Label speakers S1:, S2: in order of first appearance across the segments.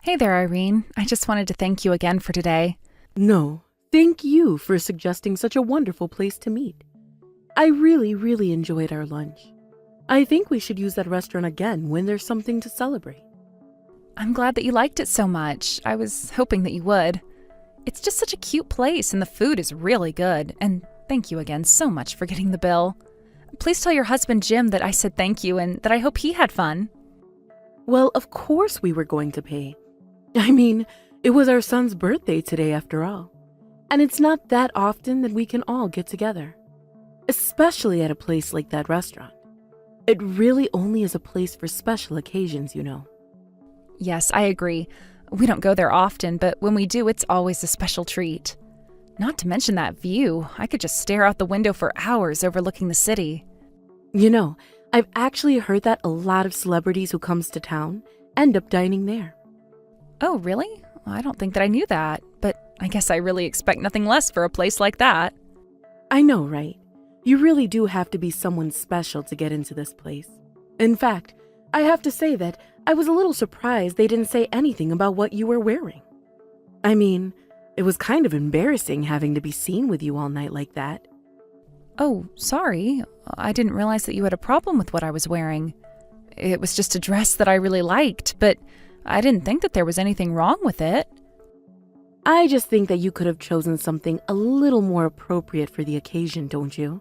S1: Hey there, Irene. I just wanted to thank you again for today.
S2: No, thank you for suggesting such a wonderful place to meet. I really enjoyed our lunch. I think we should use that restaurant again when there's something to celebrate.
S1: I'm glad that you liked it so much. I was hoping that you would. It's just such a cute place and the food is really good. And thank you again so much for getting the bill. Please tell your husband Jim that I said thank you and that I hope he had fun.
S2: Well, of course we were going to pay. I mean, it was our son's birthday today after all. And it's not that often that we can all get together. Especially at a place like that restaurant. It really only is a place for special occasions, you know.
S1: Yes, I agree. We don't go there often, but when we do, it's always a special treat. Not to mention that view. I could just stare out the window for hours overlooking the city.
S2: You know, I've actually heard that a lot of celebrities who comes to town end up dining there.
S1: Oh, really? I don't think that I knew that, but I guess I really expect nothing less for a place like that.
S2: I know, right? You really do have to be someone special to get into this place. In fact, I have to say that I was a little surprised they didn't say anything about what you were wearing. I mean, it was kind of embarrassing having to be seen with you all night like that.
S1: Oh, sorry. I didn't realize that you had a problem with what I was wearing. It was just a dress that I really liked, but I didn't think that there was anything wrong with it.
S2: I just think that you could have chosen something a little more appropriate for the occasion, don't you?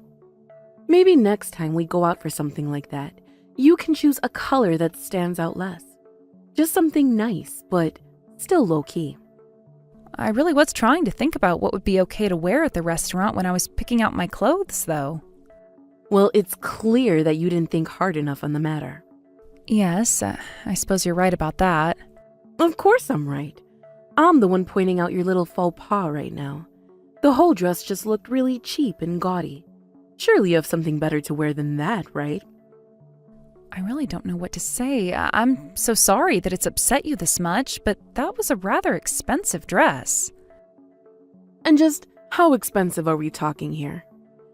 S2: Maybe next time we go out for something like that, you can choose a color that stands out less. Just something nice, but still low-key.
S1: I really was trying to think about what would be okay to wear at the restaurant when I was picking out my clothes, though.
S2: Well, it's clear that you didn't think hard enough on the matter.
S1: Yes, I suppose you're right about that.
S2: Of course I'm right. I'm the one pointing out your little faux pas right now. The whole dress just looked really cheap and gaudy. Surely you have something better to wear than that, right?
S1: I really don't know what to say. I'm so sorry that it's upset you this much, but that was a rather expensive dress.
S2: And just how expensive are we talking here?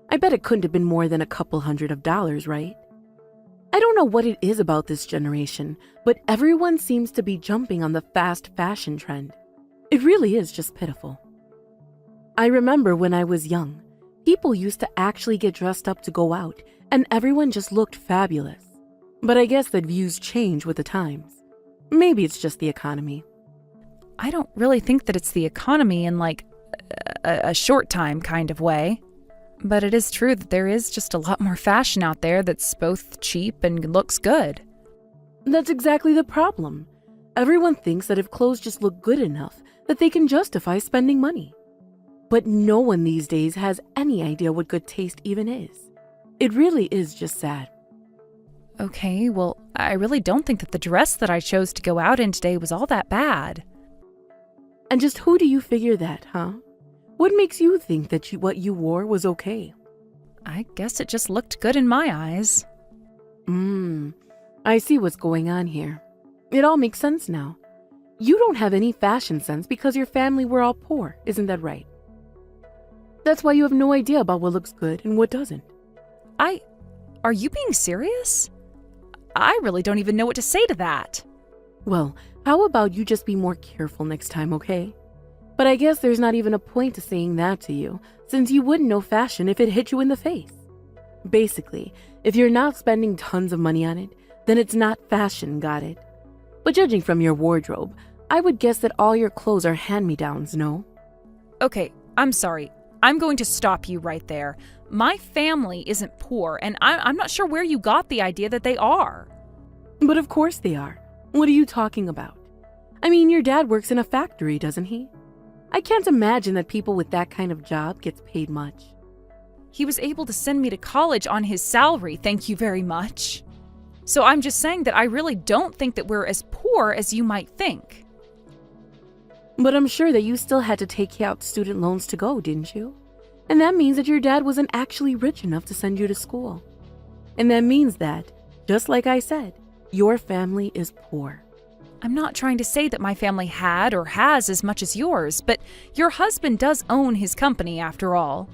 S2: I bet it couldn't have been more than a couple $100s, right? I don't know what it is about this generation, but everyone seems to be jumping on the fast fashion trend. It really is just pitiful. I remember when I was young, people used to actually get dressed up to go out, and everyone just looked fabulous. But I guess that views change with the times. Maybe it's just the economy.
S1: I don't really think that it's the economy in like a short time kind of way. But it is true that there is just a lot more fashion out there that's both cheap and looks good.
S2: That's exactly the problem. Everyone thinks that if clothes just look good enough, that they can justify spending money. But no one these days has any idea what good taste even is. It really is just sad.
S1: Okay, well, I really don't think that the dress that I chose to go out in today was all that bad.
S2: And just who do you figure that, huh? What makes you think that what you wore was okay?
S1: I guess it just looked good in my eyes.
S2: I see what's going on here. It all makes sense now. You don't have any fashion sense because your family were all poor, isn't that right? That's why you have no idea about what looks good and what doesn't.
S1: Are you being serious? I really don't even know what to say to that.
S2: Well, how about you just be more careful next time, okay? But I guess there's not even a point to saying that to you, since you wouldn't know fashion if it hit you in the face. Basically, if you're not spending tons of money on it, then it's not fashion, got it? But judging from your wardrobe, I would guess that all your clothes are hand-me-downs, no?
S1: Okay, I'm sorry. I'm going to stop you right there. My family isn't poor, and I'm not sure where you got the idea that they are.
S2: But of course they are. What are you talking about? I mean, your dad works in a factory, doesn't he? I can't imagine that people with that kind of job gets paid much.
S1: He was able to send me to college on his salary, thank you very much. So I'm just saying that I really don't think that we're as poor as you might think.
S2: But I'm sure that you still had to take out student loans to go, didn't you? And that means that your dad wasn't actually rich enough to send you to school. And that means that, just like I said, your family is poor.
S1: I'm not trying to say that my family had or has as much as yours, but your husband does own his company after all.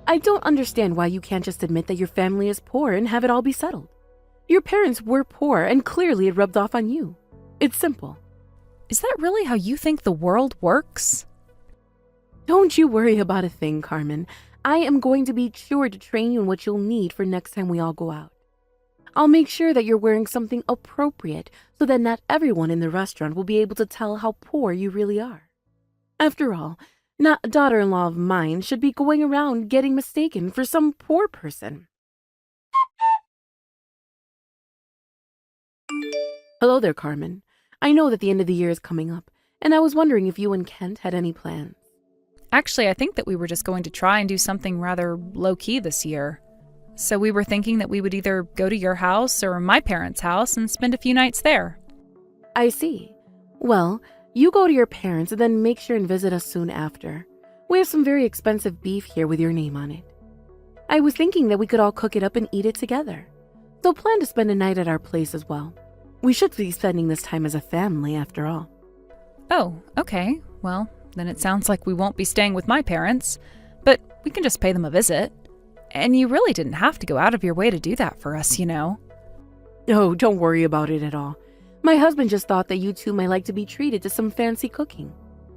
S2: I don't understand why you can't just admit that your family is poor and have it all be settled. Your parents were poor and clearly it rubbed off on you. It's simple.
S1: Is that really how you think the world works?
S2: Don't you worry about a thing, Carmen. I am going to be sure to train you in what you'll need for next time we all go out. I'll make sure that you're wearing something appropriate so that not everyone in the restaurant will be able to tell how poor you really are. After all, not a daughter-in-law of mine should be going around getting mistaken for some poor person. Hello there, Carmen. I know that the end of the year is coming up, and I was wondering if you and Kent had any plans.
S1: Actually, I think that we were just going to try and do something rather low-key this year. So we were thinking that we would either go to your house or my parents' house and spend a few nights there.
S2: I see. Well, you go to your parents and then make sure and visit us soon after. We have some very expensive beef here with your name on it. I was thinking that we could all cook it up and eat it together. So plan to spend a night at our place as well. We should be spending this time as a family after all.
S1: Oh, okay. Well, then it sounds like we won't be staying with my parents, but we can just pay them a visit. And you really didn't have to go out of your way to do that for us, you know.
S2: Oh, don't worry about it at all. My husband just thought that you two might like to be treated to some fancy cooking.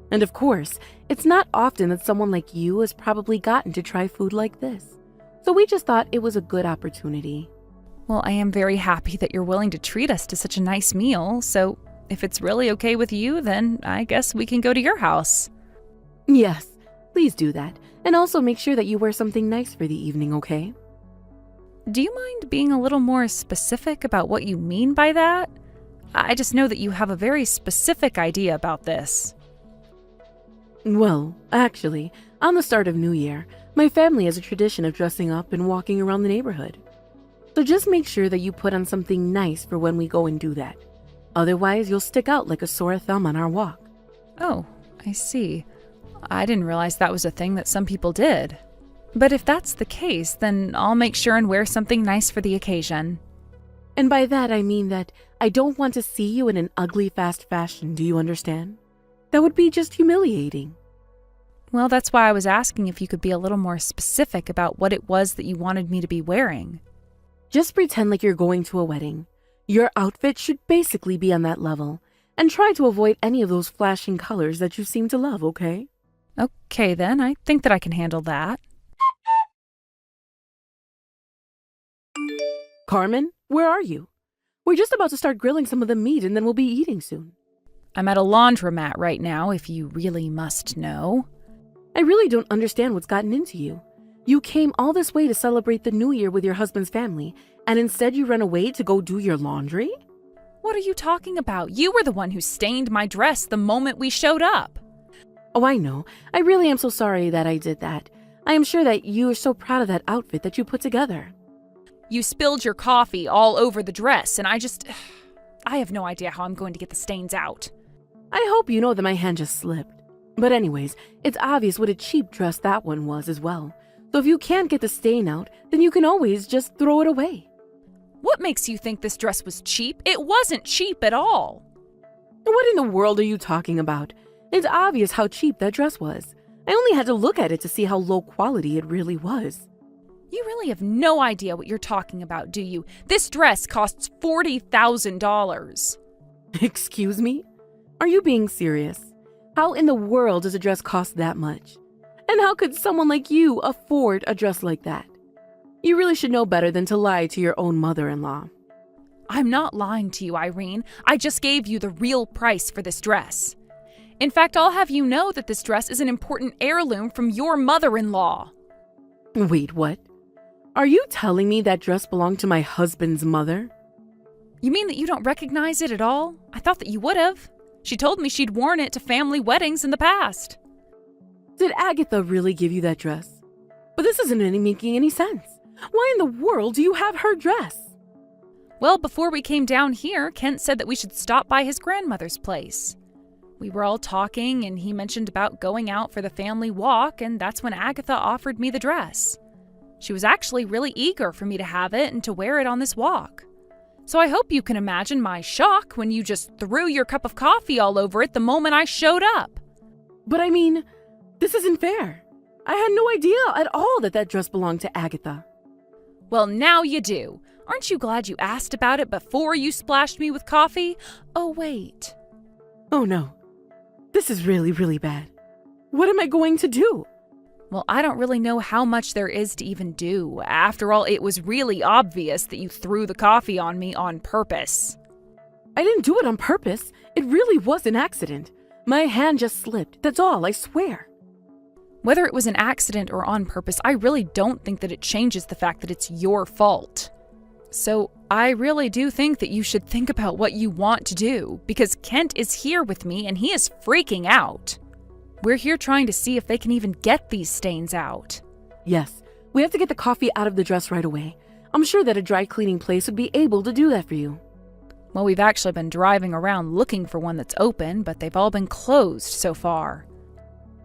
S2: And of course, it's not often that someone like you has probably gotten to try food like this. So we just thought it was a good opportunity.
S1: Well, I am very happy that you're willing to treat us to such a nice meal, so if it's really okay with you, then I guess we can go to your house.
S2: Yes, please do that. And also make sure that you wear something nice for the evening, okay?
S1: Do you mind being a little more specific about what you mean by that? I just know that you have a very specific idea about this.
S2: Well, actually, on the start of New Year, my family has a tradition of dressing up and walking around the neighborhood. So just make sure that you put on something nice for when we go and do that. Otherwise, you'll stick out like a sore thumb on our walk.
S1: Oh, I see. I didn't realize that was a thing that some people did. But if that's the case, then I'll make sure and wear something nice for the occasion.
S2: And by that, I mean that I don't want to see you in an ugly fast fashion, do you understand? That would be just humiliating.
S1: Well, that's why I was asking if you could be a little more specific about what it was that you wanted me to be wearing.
S2: Just pretend like you're going to a wedding. Your outfit should basically be on that level. And try to avoid any of those flashing colors that you seem to love, okay?
S1: Okay, then. I think that I can handle that.
S2: Carmen, where are you? We're just about to start grilling some of the meat and then we'll be eating soon.
S1: I'm at a laundromat right now, if you really must know.
S2: I really don't understand what's gotten into you. You came all this way to celebrate the new year with your husband's family, and instead you run away to go do your laundry?
S1: What are you talking about? You were the one who stained my dress the moment we showed up.
S2: Oh, I know. I really am so sorry that I did that. I am sure that you are so proud of that outfit that you put together.
S1: You spilled your coffee all over the dress, and I have no idea how I'm going to get the stains out.
S2: I hope you know that my hand just slipped. But anyways, it's obvious what a cheap dress that one was as well. So if you can't get the stain out, then you can always just throw it away.
S1: What makes you think this dress was cheap? It wasn't cheap at all.
S2: What in the world are you talking about? It's obvious how cheap that dress was. I only had to look at it to see how low quality it really was.
S1: You really have no idea what you're talking about, do you? This dress costs $40,000.
S2: Excuse me? Are you being serious? How in the world does a dress cost that much? And how could someone like you afford a dress like that? You really should know better than to lie to your own mother-in-law.
S1: I'm not lying to you, Irene. I just gave you the real price for this dress. In fact, I'll have you know that this dress is an important heirloom from your mother-in-law.
S2: Wait, what? Are you telling me that dress belonged to my husband's mother?
S1: You mean that you don't recognize it at all? I thought that you would have. She told me she'd worn it to family weddings in the past.
S2: Did Agatha really give you that dress? But this isn't making any sense. Why in the world do you have her dress?
S1: Well, before we came down here, Kent said that we should stop by his grandmother's place. We were all talking, and he mentioned about going out for the family walk, and that's when Agatha offered me the dress. She was actually really eager for me to have it and to wear it on this walk. So I hope you can imagine my shock when you just threw your cup of coffee all over it the moment I showed up.
S2: But I mean, this isn't fair. I had no idea at all that that dress belonged to Agatha.
S1: Well, now you do. Aren't you glad you asked about it before you splashed me with coffee? Oh, wait.
S2: Oh no. This is really, really bad. What am I going to do?
S1: Well, I don't really know how much there is to even do. After all, it was really obvious that you threw the coffee on me on purpose.
S2: I didn't do it on purpose. It really was an accident. My hand just slipped. That's all, I swear.
S1: Whether it was an accident or on purpose, I really don't think that it changes the fact that it's your fault. So I really do think that you should think about what you want to do, because Kent is here with me and he is freaking out. We're here trying to see if they can even get these stains out.
S2: Yes, we have to get the coffee out of the dress right away. I'm sure that a dry cleaning place would be able to do that for you.
S1: Well, we've actually been driving around looking for one that's open, but they've all been closed so far.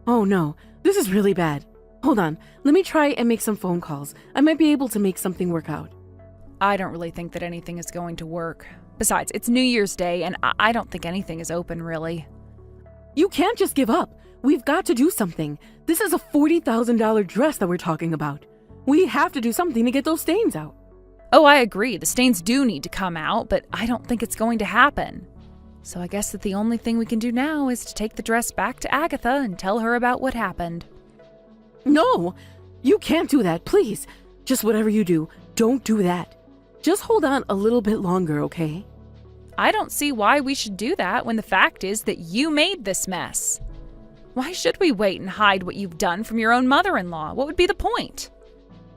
S2: Oh no, this is really bad. Hold on, let me try and make some phone calls. I might be able to make something work out.
S1: I don't really think that anything is going to work. Besides, it's New Year's Day, and I don't think anything is open, really.
S2: You can't just give up. We've got to do something. This is a $40,000 dress that we're talking about. We have to do something to get those stains out.
S1: Oh, I agree. The stains do need to come out, but I don't think it's going to happen. So I guess that the only thing we can do now is to take the dress back to Agatha and tell her about what happened.
S2: No, you can't do that, please. Just whatever you do, don't do that. Just hold on a little bit longer, okay?
S1: I don't see why we should do that when the fact is that you made this mess. Why should we wait and hide what you've done from your own mother-in-law? What would be the point?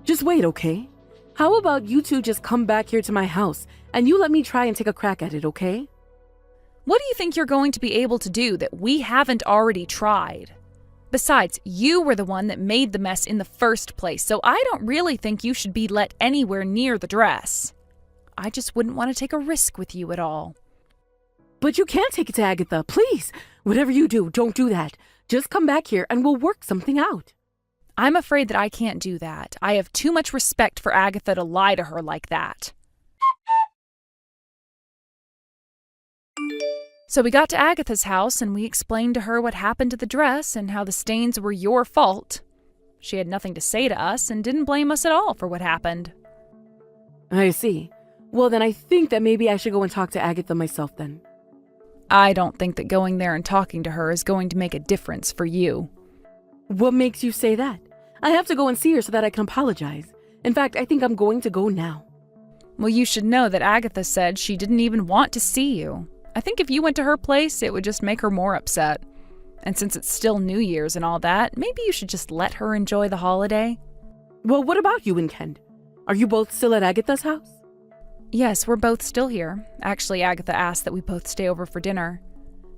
S2: Just wait, okay? How about you two just come back here to my house and you let me try and take a crack at it, okay?
S1: What do you think you're going to be able to do that we haven't already tried? Besides, you were the one that made the mess in the first place, so I don't really think you should be let anywhere near the dress. I just wouldn't want to take a risk with you at all.
S2: But you can't take it to Agatha, please. Whatever you do, don't do that. Just come back here and we'll work something out.
S1: I'm afraid that I can't do that. I have too much respect for Agatha to lie to her like that. So we got to Agatha's house and we explained to her what happened to the dress and how the stains were your fault. She had nothing to say to us and didn't blame us at all for what happened.
S2: I see. Well, then I think that maybe I should go and talk to Agatha myself then.
S1: I don't think that going there and talking to her is going to make a difference for you.
S2: What makes you say that? I have to go and see her so that I can apologize. In fact, I think I'm going to go now.
S1: Well, you should know that Agatha said she didn't even want to see you. I think if you went to her place, it would just make her more upset. And since it's still New Year's and all that, maybe you should just let her enjoy the holiday.
S2: Well, what about you and Ken? Are you both still at Agatha's house?
S1: Yes, we're both still here. Actually, Agatha asked that we both stay over for dinner.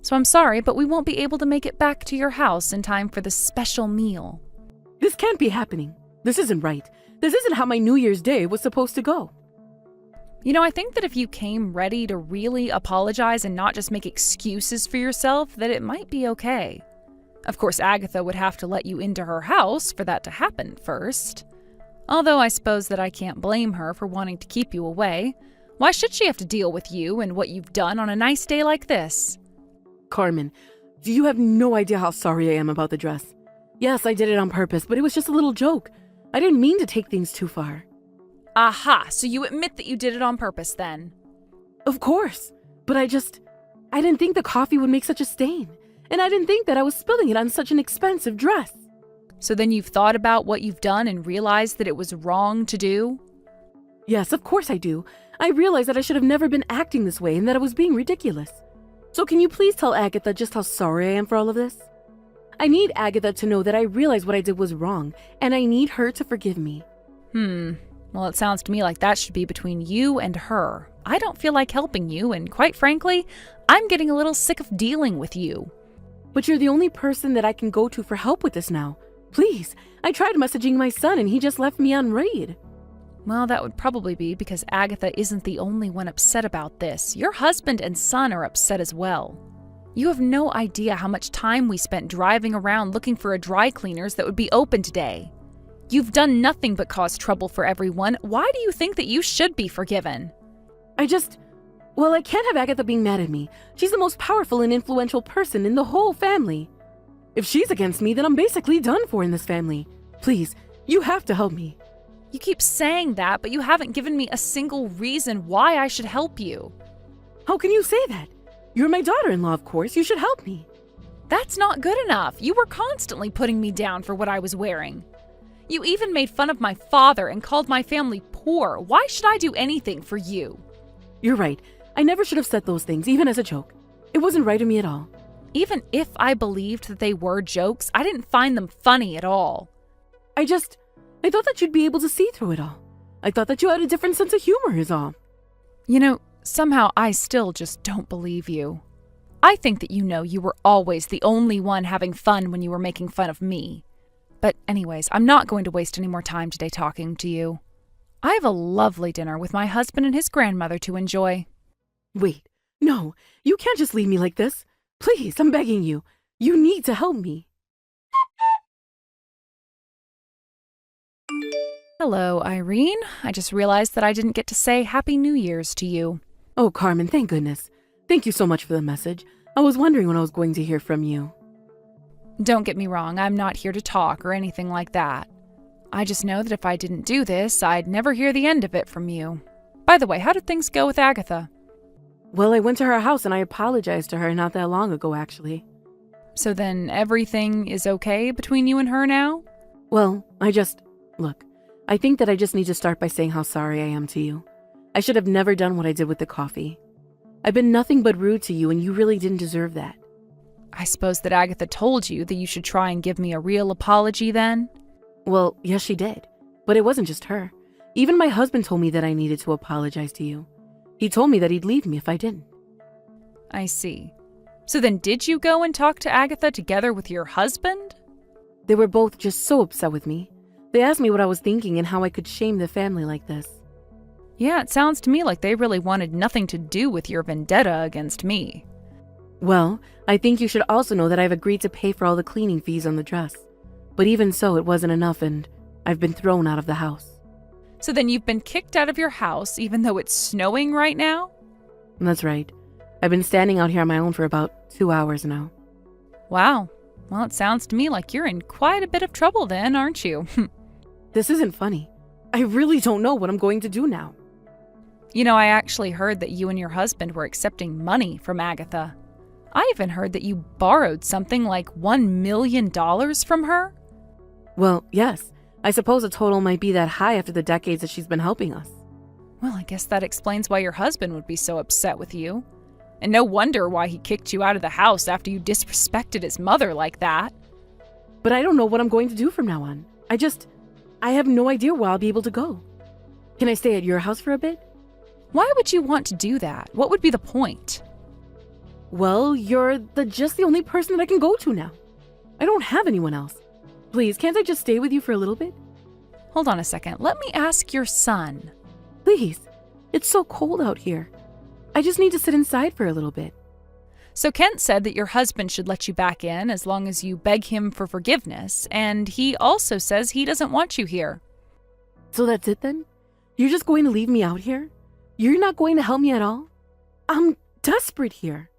S1: So I'm sorry, but we won't be able to make it back to your house in time for the special meal.
S2: This can't be happening. This isn't right. This isn't how my New Year's Day was supposed to go.
S1: You know, I think that if you came ready to really apologize and not just make excuses for yourself, that it might be okay. Of course, Agatha would have to let you into her house for that to happen first. Although I suppose that I can't blame her for wanting to keep you away. Why should she have to deal with you and what you've done on a nice day like this?
S2: Carmen, you have no idea how sorry I am about the dress. Yes, I did it on purpose, but it was just a little joke. I didn't mean to take things too far.
S1: Aha, so you admit that you did it on purpose then?
S2: Of course, but I didn't think the coffee would make such a stain. And I didn't think that I was spilling it on such an expensive dress.
S1: So then you've thought about what you've done and realized that it was wrong to do?
S2: Yes, of course I do. I realized that I should have never been acting this way and that I was being ridiculous. So can you please tell Agatha just how sorry I am for all of this? I need Agatha to know that I realized what I did was wrong, and I need her to forgive me.
S1: Well, it sounds to me like that should be between you and her. I don't feel like helping you, and quite frankly, I'm getting a little sick of dealing with you.
S2: But you're the only person that I can go to for help with this now. Please, I tried messaging my son and he just left me on read.
S1: Well, that would probably be because Agatha isn't the only one upset about this. Your husband and son are upset as well. You have no idea how much time we spent driving around looking for a dry cleaners that would be open today. You've done nothing but cause trouble for everyone. Why do you think that you should be forgiven?
S2: I can't have Agatha being mad at me. She's the most powerful and influential person in the whole family. If she's against me, then I'm basically done for in this family. Please, you have to help me.
S1: You keep saying that, but you haven't given me a single reason why I should help you.
S2: How can you say that? You're my daughter-in-law, of course. You should help me.
S1: That's not good enough. You were constantly putting me down for what I was wearing. You even made fun of my father and called my family poor. Why should I do anything for you?
S2: You're right. I never should have said those things, even as a joke. It wasn't right of me at all.
S1: Even if I believed that they were jokes, I didn't find them funny at all.
S2: I thought that you'd be able to see through it all. I thought that you had a different sense of humor is all.
S1: You know, somehow I still just don't believe you. I think that you were always the only one having fun when you were making fun of me. But anyways, I'm not going to waste any more time today talking to you. I have a lovely dinner with my husband and his grandmother to enjoy.
S2: Wait, no, you can't just leave me like this. Please, I'm begging you. You need to help me.
S1: Hello, Irene. I just realized that I didn't get to say Happy New Year's to you.
S2: Oh, Carmen, thank goodness. Thank you so much for the message. I was wondering when I was going to hear from you.
S1: Don't get me wrong, I'm not here to talk or anything like that. I just know that if I didn't do this, I'd never hear the end of it from you. By the way, how did things go with Agatha?
S2: Well, I went to her house and I apologized to her not that long ago, actually.
S1: So then everything is okay between you and her now?
S2: Well, look, I think that I just need to start by saying how sorry I am to you. I should have never done what I did with the coffee. I've been nothing but rude to you and you really didn't deserve that.
S1: I suppose that Agatha told you that you should try and give me a real apology then?
S2: Well, yes, she did. But it wasn't just her. Even my husband told me that I needed to apologize to you. He told me that he'd leave me if I didn't.
S1: I see. So then did you go and talk to Agatha together with your husband?
S2: They were both just so upset with me. They asked me what I was thinking and how I could shame the family like this.
S1: Yeah, it sounds to me like they really wanted nothing to do with your vendetta against me.
S2: Well, I think you should also know that I've agreed to pay for all the cleaning fees on the dress. But even so, it wasn't enough and I've been thrown out of the house.
S1: So then you've been kicked out of your house even though it's snowing right now?
S2: That's right. I've been standing out here on my own for about 2 hours now.
S1: Wow. Well, it sounds to me like you're in quite a bit of trouble then, aren't you?
S2: This isn't funny. I really don't know what I'm going to do now.
S1: You know, I actually heard that you and your husband were accepting money from Agatha. I even heard that you borrowed something like $1 million from her.
S2: Well, yes. I suppose the total might be that high after the decades that she's been helping us.
S1: Well, I guess that explains why your husband would be so upset with you. And no wonder why he kicked you out of the house after you disrespected his mother like that.
S2: But I don't know what I'm going to do from now on. I have no idea where I'll be able to go. Can I stay at your house for a bit?
S1: Why would you want to do that? What would be the point?
S2: Well, you're just the only person that I can go to now. I don't have anyone else. Please, can't I just stay with you for a little bit?
S1: Hold on a second. Let me ask your son.
S2: Please. It's so cold out here. I just need to sit inside for a little bit.
S1: So Kent said that your husband should let you back in as long as you beg him for forgiveness, and he also says he doesn't want you here.
S2: So that's it then? You're just going to leave me out here? You're not going to help me at all? I'm desperate here.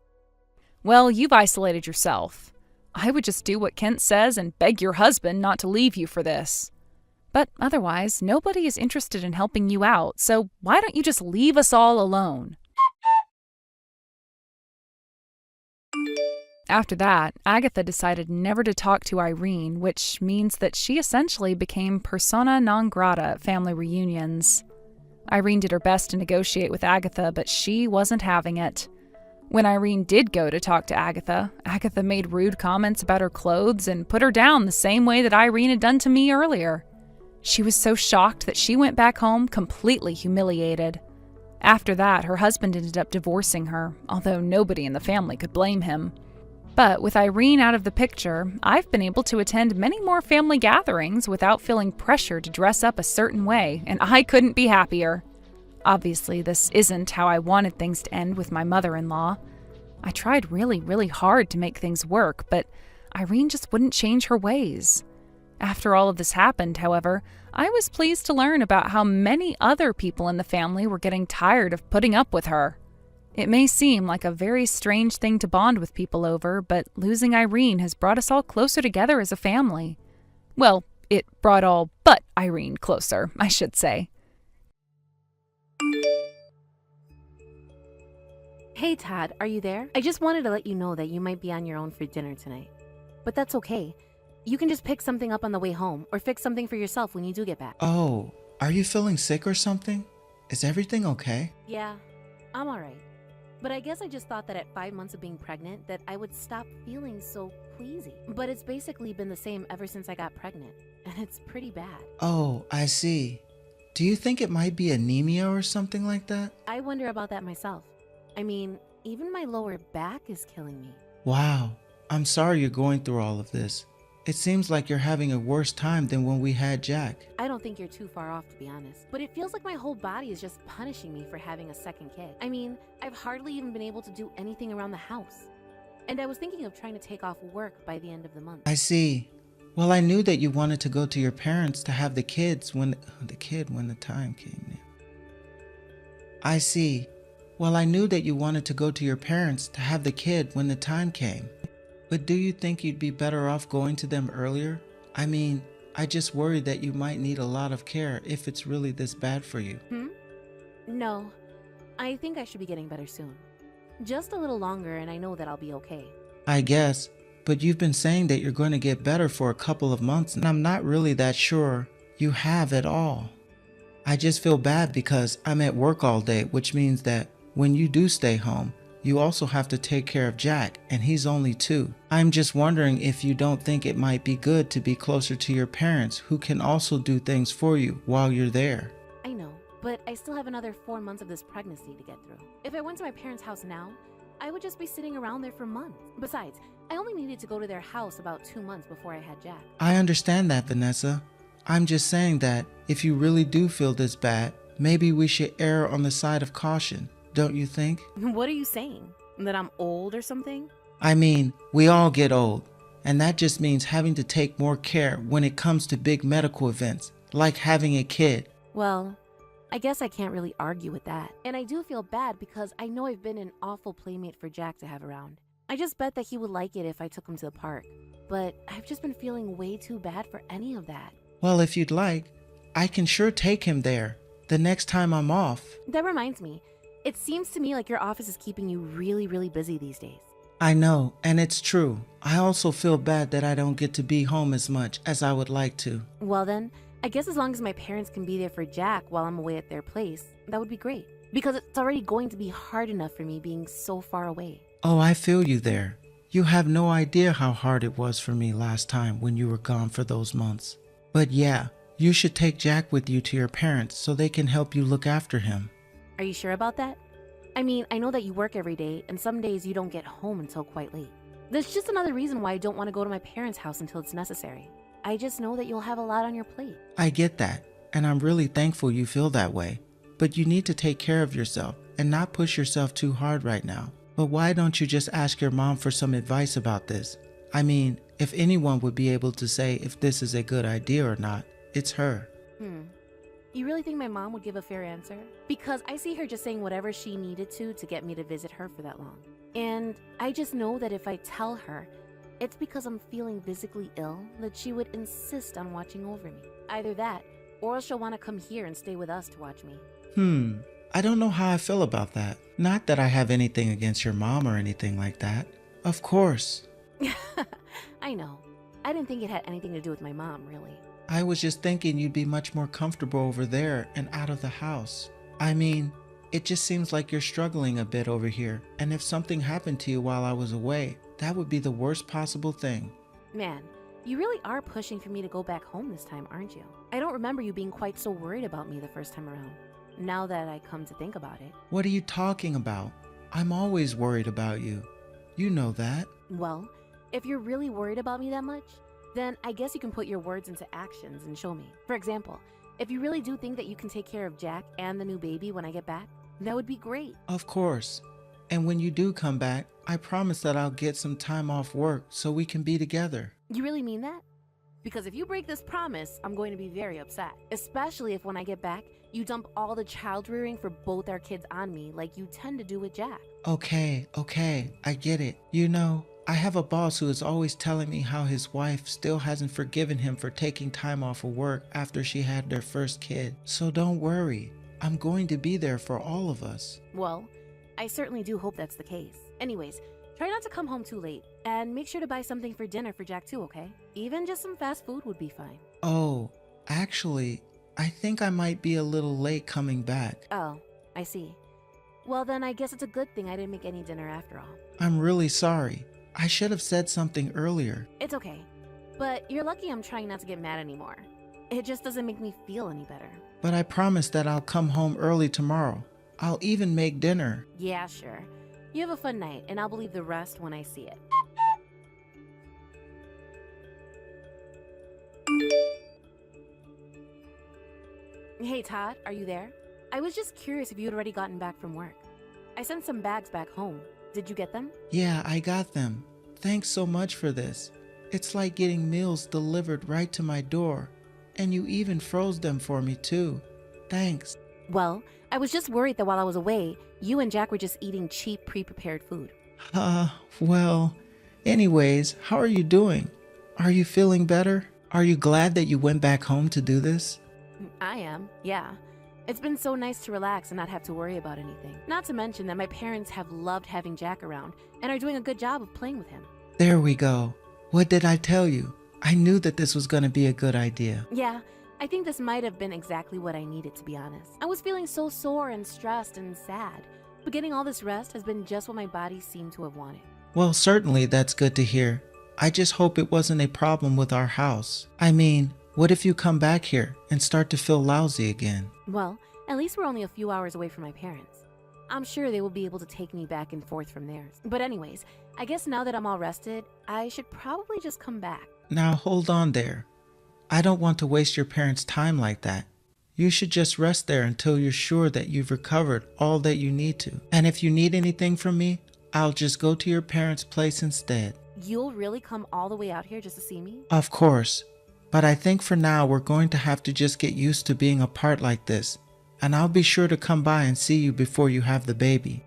S1: Well, you've isolated yourself. I would just do what Kent says and beg your husband not to leave you for this. But otherwise, nobody is interested in helping you out, so why don't you just leave us all alone? After that, Agatha decided never to talk to Irene, which means that she essentially became persona non grata at family reunions. Irene did her best to negotiate with Agatha, but she wasn't having it. When Irene did go to talk to Agatha, Agatha made rude comments about her clothes and put her down the same way that Irene had done to me earlier. She was so shocked that she went back home completely humiliated. After that, her husband ended up divorcing her, although nobody in the family could blame him. But with Irene out of the picture, I've been able to attend many more family gatherings without feeling pressure to dress up a certain way, and I couldn't be happier. Obviously, this isn't how I wanted things to end with my mother-in-law. I tried really, really hard to make things work, but Irene just wouldn't change her ways. After all of this happened, however, I was pleased to learn about how many other people in the family were getting tired of putting up with her. It may seem like a very strange thing to bond with people over, but losing Irene has brought us all closer together as a family. Well, it brought all but Irene closer, I should say.
S2: Hey Todd, are you there? I just wanted to let you know that you might be on your own for dinner tonight. But that's okay. You can just pick something up on the way home or fix something for yourself when you do get back.
S3: Oh, are you feeling sick or something? Is everything okay?
S2: Yeah, I'm alright. But I guess I just thought that at 5 months of being pregnant that I would stop feeling so queasy. But it's basically been the same ever since I got pregnant. And it's pretty bad.
S3: Oh, I see. Do you think it might be anemia or something like that?
S2: I wonder about that myself. I mean, even my lower back is killing me.
S3: Wow, I'm sorry you're going through all of this. It seems like you're having a worse time than when we had Jack.
S2: I don't think you're too far off, to be honest. But it feels like my whole body is just punishing me for having a second kid. I mean, I've hardly even been able to do anything around the house. And I was thinking of trying to take off work by the end of the month.
S3: I see. Well, I knew that you wanted to go to your parents to have the kids when the time came. I see. Well, I knew that you wanted to go to your parents to have the kid when the time came. But do you think you'd be better off going to them earlier? I mean, I just worry that you might need a lot of care if it's really this bad for you.
S2: No, I think I should be getting better soon. Just a little longer and I know that I'll be okay.
S3: I guess, but you've been saying that you're going to get better for a couple of months and I'm not really that sure you have at all. I just feel bad because I'm at work all day, which means that when you do stay home, you also have to take care of Jack, and he's only 2. I'm just wondering if you don't think it might be good to be closer to your parents who can also do things for you while you're there.
S2: I know, but I still have another 4 months of this pregnancy to get through. If I went to my parents' house now, I would just be sitting around there for months. Besides, I only needed to go to their house about 2 months before I had Jack.
S3: I understand that, Vanessa. I'm just saying that if you really do feel this bad, maybe we should err on the side of caution. Don't you think?
S2: What are you saying? That I'm old or something?
S3: I mean, we all get old, and that just means having to take more care when it comes to big medical events, like having a kid.
S2: Well, I guess I can't really argue with that. And I do feel bad because I know I've been an awful playmate for Jack to have around. I just bet that he would like it if I took him to the park. But I've just been feeling way too bad for any of that.
S3: Well, if you'd like, I can sure take him there the next time I'm off.
S2: That reminds me. It seems to me like your office is keeping you really, really busy these days.
S3: I know, and it's true. I also feel bad that I don't get to be home as much as I would like to.
S2: Well then, I guess as long as my parents can be there for Jack while I'm away at their place, that would be great. Because it's already going to be hard enough for me being so far away.
S3: Oh, I feel you there. You have no idea how hard it was for me last time when you were gone for those months. But yeah, you should take Jack with you to your parents so they can help you look after him.
S2: Are you sure about that? I mean, I know that you work every day, and some days you don't get home until quite late. That's just another reason why I don't want to go to my parents' house until it's necessary. I just know that you'll have a lot on your plate.
S3: I get that, and I'm really thankful you feel that way. But you need to take care of yourself and not push yourself too hard right now. But why don't you just ask your mom for some advice about this? I mean, if anyone would be able to say if this is a good idea or not, it's her.
S2: You really think my mom would give a fair answer? Because I see her just saying whatever she needed to get me to visit her for that long. And I just know that if I tell her, it's because I'm feeling physically ill, that she would insist on watching over me. Either that, or she'll want to come here and stay with us to watch me.
S3: I don't know how I feel about that. Not that I have anything against your mom or anything like that. Of course.
S2: I know. I didn't think it had anything to do with my mom, really.
S3: I was just thinking you'd be much more comfortable over there and out of the house. I mean, it just seems like you're struggling a bit over here, and if something happened to you while I was away, that would be the worst possible thing.
S2: Man, you really are pushing for me to go back home this time, aren't you? I don't remember you being quite so worried about me the first time around. Now that I come to think about it.
S3: What are you talking about? I'm always worried about you. You know that.
S2: Well, if you're really worried about me that much, then I guess you can put your words into actions and show me. For example, if you really do think that you can take care of Jack and the new baby when I get back, that would be great.
S3: Of course. And when you do come back, I promise that I'll get some time off work so we can be together.
S2: You really mean that? Because if you break this promise, I'm going to be very upset. Especially if when I get back, you dump all the child rearing for both our kids on me like you tend to do with Jack.
S3: Okay, I get it. You know, I have a boss who is always telling me how his wife still hasn't forgiven him for taking time off of work after she had their first kid. So don't worry. I'm going to be there for all of us.
S2: Well, I certainly do hope that's the case. Anyways, try not to come home too late, and make sure to buy something for dinner for Jack too, okay? Even just some fast food would be fine.
S3: Oh, actually, I think I might be a little late coming back.
S2: Oh, I see. Well then, I guess it's a good thing I didn't make any dinner after all.
S3: I'm really sorry. I should have said something earlier.
S2: It's okay. But you're lucky I'm trying not to get mad anymore. It just doesn't make me feel any better.
S3: But I promise that I'll come home early tomorrow. I'll even make dinner.
S2: Yeah, sure. You have a fun night, and I'll believe the rest when I see it. Hey, Todd, are you there? I was just curious if you had already gotten back from work. I sent some bags back home. Did you get them?
S3: Yeah, I got them. Thanks so much for this. It's like getting meals delivered right to my door. And you even froze them for me too. Thanks.
S2: Well, I was just worried that while I was away, you and Jack were just eating cheap, pre-prepared food.
S3: Well, anyways, how are you doing? Are you feeling better? Are you glad that you went back home to do this?
S2: I am, yeah. It's been so nice to relax and not have to worry about anything. Not to mention that my parents have loved having Jack around and are doing a good job of playing with him.
S3: There we go. What did I tell you? I knew that this was going to be a good idea.
S2: Yeah, I think this might have been exactly what I needed, to be honest. I was feeling so sore and stressed and sad, but getting all this rest has been just what my body seemed to have wanted.
S3: Well, certainly that's good to hear. I just hope it wasn't a problem with our house. I mean, what if you come back here and start to feel lousy again?
S2: Well, at least we're only a few hours away from my parents. I'm sure they will be able to take me back and forth from theirs. But anyways, I guess now that I'm all rested, I should probably just come back.
S3: Now hold on there. I don't want to waste your parents' time like that. You should just rest there until you're sure that you've recovered all that you need to. And if you need anything from me, I'll just go to your parents' place instead.
S2: You'll really come all the way out here just to see me?
S3: Of course. But I think for now we're going to have to just get used to being apart like this. And I'll be sure to come by and see you before you have the baby.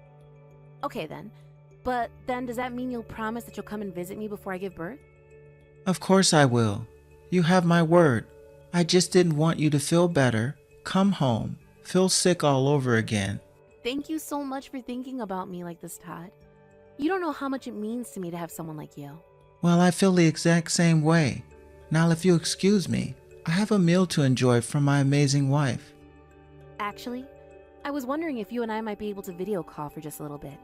S2: Okay then. But then does that mean you'll promise that you'll come and visit me before I give birth?
S3: Of course I will. You have my word. I just didn't want you to feel better, come home, feel sick all over again.
S2: Thank you so much for thinking about me like this, Todd. You don't know how much it means to me to have someone like you.
S3: Well, I feel the exact same way. Now, if you excuse me, I have a meal to enjoy from my amazing wife.
S2: Actually, I was wondering if you and I might be able to video call for just a little bit.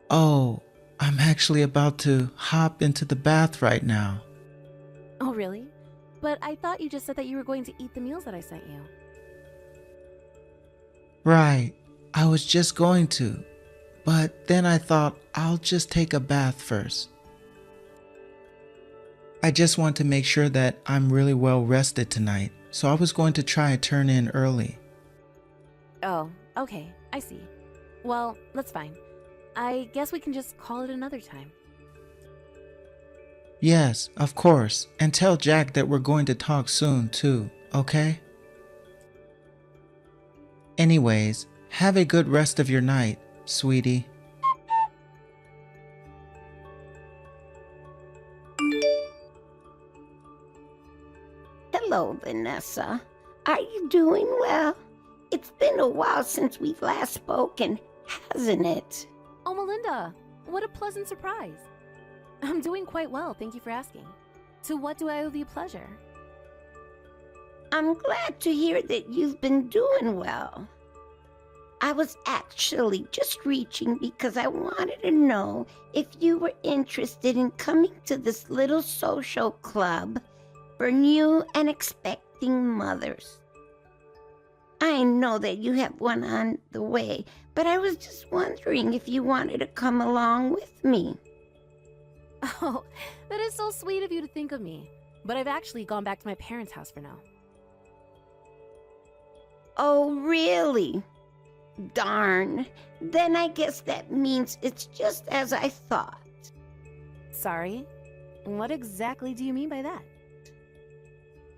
S3: Oh, I'm actually about to hop into the bath right now.
S2: Oh, really? But I thought you just said that you were going to eat the meals that I sent you.
S3: Right, I was just going to, but then I thought I'll just take a bath first. I just want to make sure that I'm really well rested tonight, so I was going to try and turn in early.
S2: Oh, okay, I see. Well, that's fine. I guess we can just call it another time.
S3: Yes, of course, and tell Jack that we're going to talk soon too, okay? Anyways, have a good rest of your night, sweetie.
S4: Hello, Vanessa. Are you doing well? It's been a while since we've last spoken, hasn't it?
S2: Oh, Melinda, what a pleasant surprise. I'm doing quite well, thank you for asking. To what do I owe the pleasure?
S4: I'm glad to hear that you've been doing well. I was actually just reaching because I wanted to know if you were interested in coming to this little social club for new and expecting mothers. I know that you have one on the way, but I was just wondering if you wanted to come along with me.
S2: Oh, that is so sweet of you to think of me. But I've actually gone back to my parents' house for now.
S4: Oh, really? Darn. Then I guess that means it's just as I thought.
S2: Sorry? What exactly do you mean by that?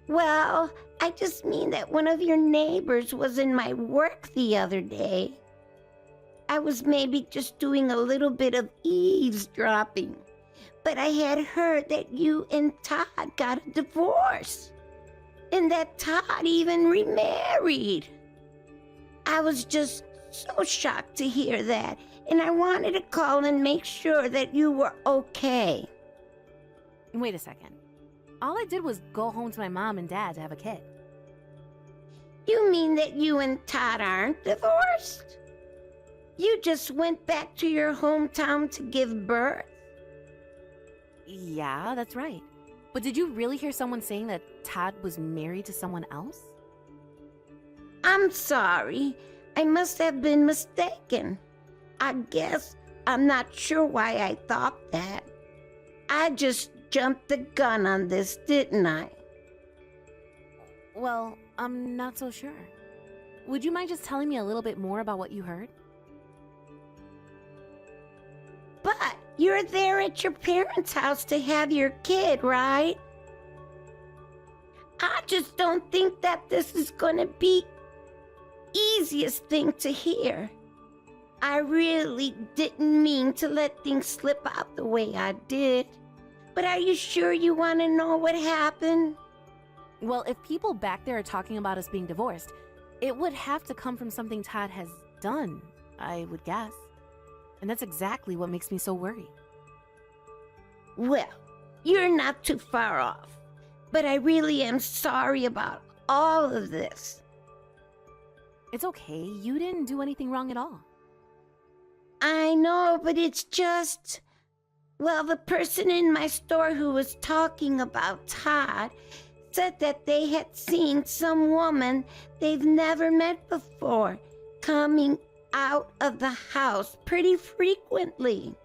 S4: Well, I just mean that one of your neighbors was in my work the other day. I was maybe just doing a little bit of eavesdropping, but I had heard that you and Todd got a divorce, and that Todd even remarried. I was just so shocked to hear that, and I wanted to call and make sure that you were okay.
S2: Wait a second. All I did was go home to my mom and dad to have a kid.
S4: You mean that you and Todd aren't divorced? You just went back to your hometown to give birth?
S2: Yeah, that's right. But did you really hear someone saying that Todd was married to someone else?
S4: I'm sorry. I must have been mistaken. I guess I'm not sure why I thought that. I just jumped the gun on this, didn't I?
S2: Well, I'm not so sure. Would you mind just telling me a little bit more about what you heard?
S4: But you're there at your parents' house to have your kid, right? I just don't think that this is going to be easiest thing to hear. I really didn't mean to let things slip out the way I did. But are you sure you want to know what happened?
S2: Well, if people back there are talking about us being divorced, it would have to come from something Todd has done, I would guess. And that's exactly what makes me so worried.
S4: Well, you're not too far off. But I really am sorry about all of this.
S2: It's okay. You didn't do anything wrong at all.
S4: I know, but it's just... Well, the person in my store who was talking about Todd said that they had seen some woman they've never met before coming out of the house pretty frequently.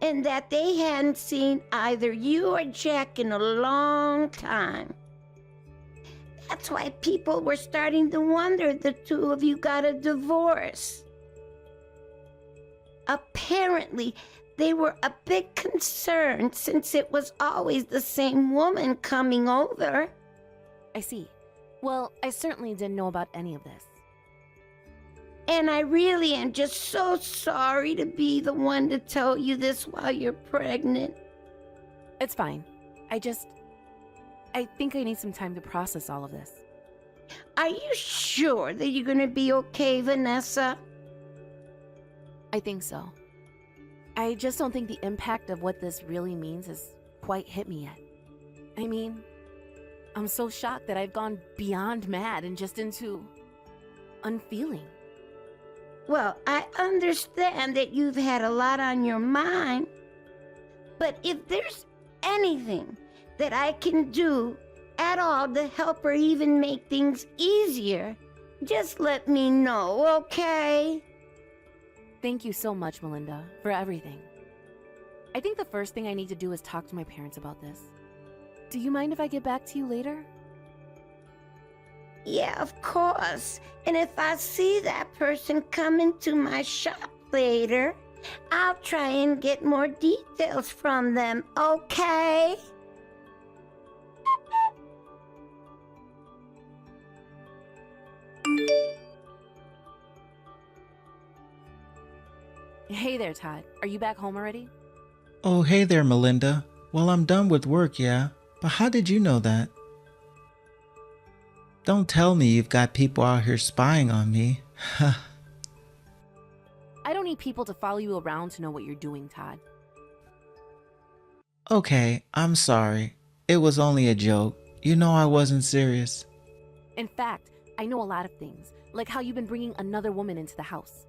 S4: And that they hadn't seen either you or Jack in a long time. That's why people were starting to wonder the two of you got a divorce. Apparently, they were a bit concerned since it was always the same woman coming over.
S2: I see. Well, I certainly didn't know about any of this.
S4: And I really am just so sorry to be the one to tell you this while you're pregnant.
S2: It's fine. I think I need some time to process all of this.
S4: Are you sure that you're gonna be okay, Vanessa?
S2: I think so. I just don't think the impact of what this really means has quite hit me yet. I mean, I'm so shocked that I've gone beyond mad and just into unfeeling.
S4: Well, I understand that you've had a lot on your mind, but if there's anything that I can do at all to help or even make things easier, just let me know, okay?
S2: Thank you so much, Melinda, for everything. I think the first thing I need to do is talk to my parents about this. Do you mind if I get back to you later?
S4: Yeah, of course. And if I see that person come into my shop later, I'll try and get more details from them, okay?
S2: Hey there, Todd. Are you back home already?
S3: Oh, hey there, Melinda. Well, I'm done with work, yeah. But how did you know that? Don't tell me you've got people out here spying on me.
S2: I don't need people to follow you around to know what you're doing, Todd.
S3: Okay, I'm sorry. It was only a joke. You know I wasn't serious.
S2: In fact, I know a lot of things, like how you've been bringing another woman into the house.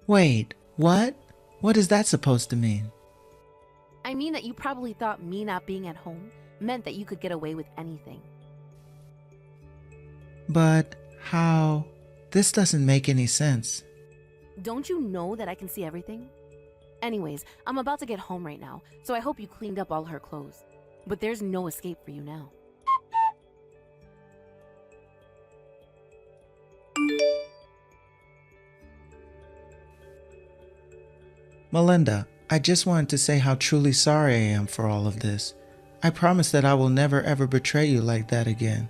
S3: Wait, what? What is that supposed to mean?
S2: I mean that you probably thought me not being at home meant that you could get away with anything.
S3: But how? This doesn't make any sense.
S2: Don't you know that I can see everything? Anyways, I'm about to get home right now, so I hope you cleaned up all her clothes. But there's no escape for you now.
S3: Melinda, I just wanted to say how truly sorry I am for all of this. I promise that I will never ever betray you like that again.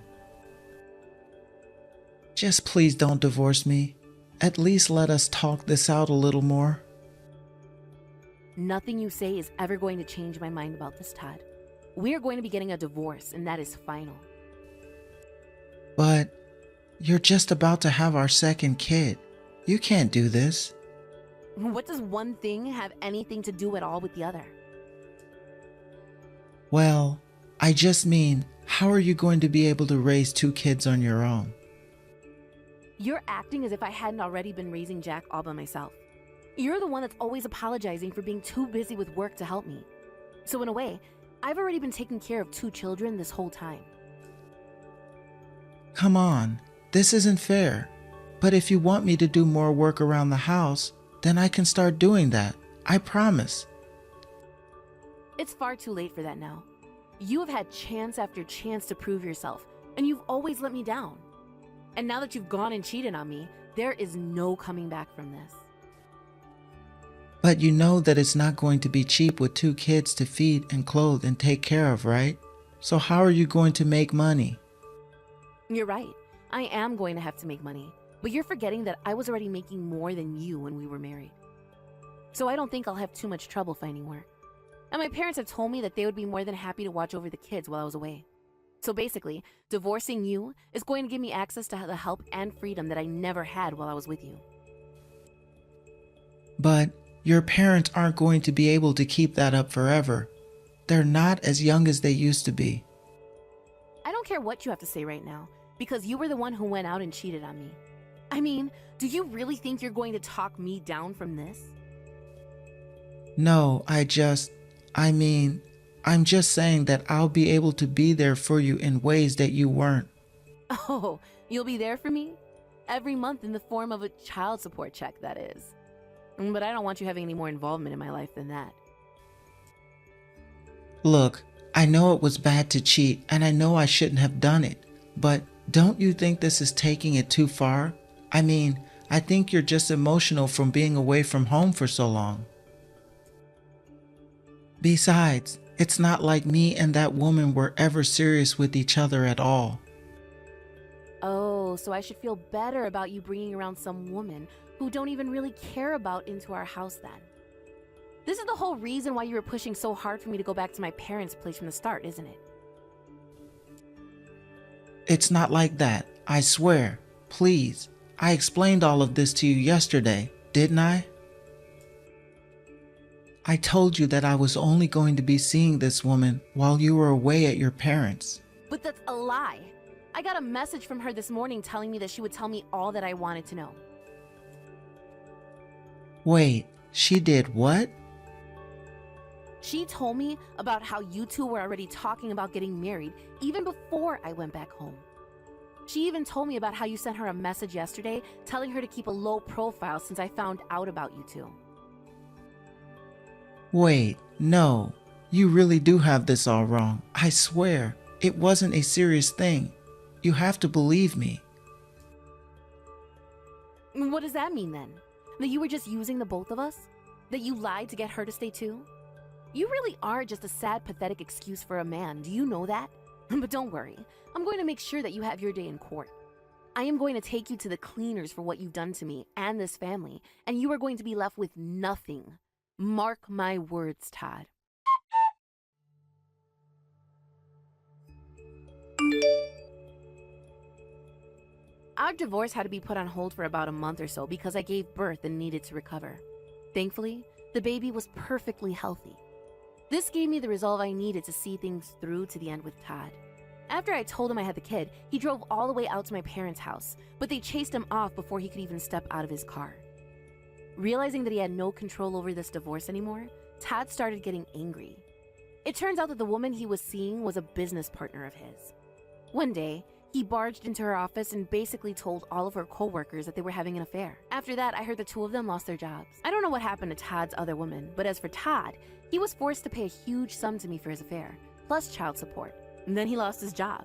S3: Just please don't divorce me. At least let us talk this out a little more.
S2: Nothing you say is ever going to change my mind about this, Todd. We're going to be getting a divorce, and that is final.
S3: But You're just about to have our second kid. You can't do this.
S2: What does one thing have anything to do at all with the other?
S3: Well, I just mean, how are you going to be able to raise 2 kids on your own?
S2: You're acting as if I hadn't already been raising Jack all by myself. You're the one that's always apologizing for being too busy with work to help me. So in a way, I've already been taking care of 2 children this whole time.
S3: Come on, this isn't fair. But if you want me to do more work around the house, then I can start doing that. I promise.
S2: It's far too late for that now. You have had chance after chance to prove yourself, and you've always let me down. And now that you've gone and cheated on me, there is no coming back from this.
S3: But you know that it's not going to be cheap with 2 kids to feed and clothe and take care of, right? So how are you going to make money?
S2: You're right. I am going to have to make money. But you're forgetting that I was already making more than you when we were married. So I don't think I'll have too much trouble finding work. And my parents have told me that they would be more than happy to watch over the kids while I was away. So basically, divorcing you is going to give me access to the help and freedom that I never had while I was with you.
S3: But your parents aren't going to be able to keep that up forever. They're not as young as they used to be.
S2: I don't care what you have to say right now, because you were the one who went out and cheated on me. I mean, do you really think you're going to talk me down from this?
S3: No, I'm just saying that I'll be able to be there for you in ways that you weren't.
S2: Oh, you'll be there for me? Every month in the form of a child support check, that is. But I don't want you having any more involvement in my life than that.
S3: Look, I know it was bad to cheat, and I know I shouldn't have done it, but don't you think this is taking it too far? I mean, I think you're just emotional from being away from home for so long. Besides, it's not like me and that woman were ever serious with each other at all.
S2: Oh, so I should feel better about you bringing around some woman who don't even really care about into our house then. This is the whole reason why you were pushing so hard for me to go back to my parents' place from the start, isn't it?
S3: It's not like that, I swear. Please. I explained all of this to you yesterday, didn't I? I told you that I was only going to be seeing this woman while you were away at your parents'.
S2: But that's a lie. I got a message from her this morning telling me that she would tell me all that I wanted to know.
S3: Wait, she did what?
S2: She told me about how you two were already talking about getting married even before I went back home. She even told me about how you sent her a message yesterday telling her to keep a low profile since I found out about you two.
S3: Wait, no. You really do have this all wrong. I swear, it wasn't a serious thing. You have to believe me.
S2: What does that mean then? That you were just using the both of us? That you lied to get her to stay too? You really are just a sad, pathetic excuse for a man. Do you know that? But don't worry. I'm going to make sure that you have your day in court. I am going to take you to the cleaners for what you've done to me and this family, and you are going to be left with nothing. Mark my words, Todd. Our divorce had to be put on hold for about a month or so because I gave birth and needed to recover. Thankfully, the baby was perfectly healthy. This gave me the resolve I needed to see things through to the end with Todd. After I told him I had the kid, he drove all the way out to my parents' house, but they chased him off before he could even step out of his car. Realizing that he had no control over this divorce anymore, Todd started getting angry. It turns out that the woman he was seeing was a business partner of his. One day, he barged into her office and basically told all of her co-workers that they were having an affair. After that, I heard the two of them lost their jobs. I don't know what happened to Todd's other woman, but as for Todd, he was forced to pay a huge sum to me for his affair, plus child support. And then he lost his job.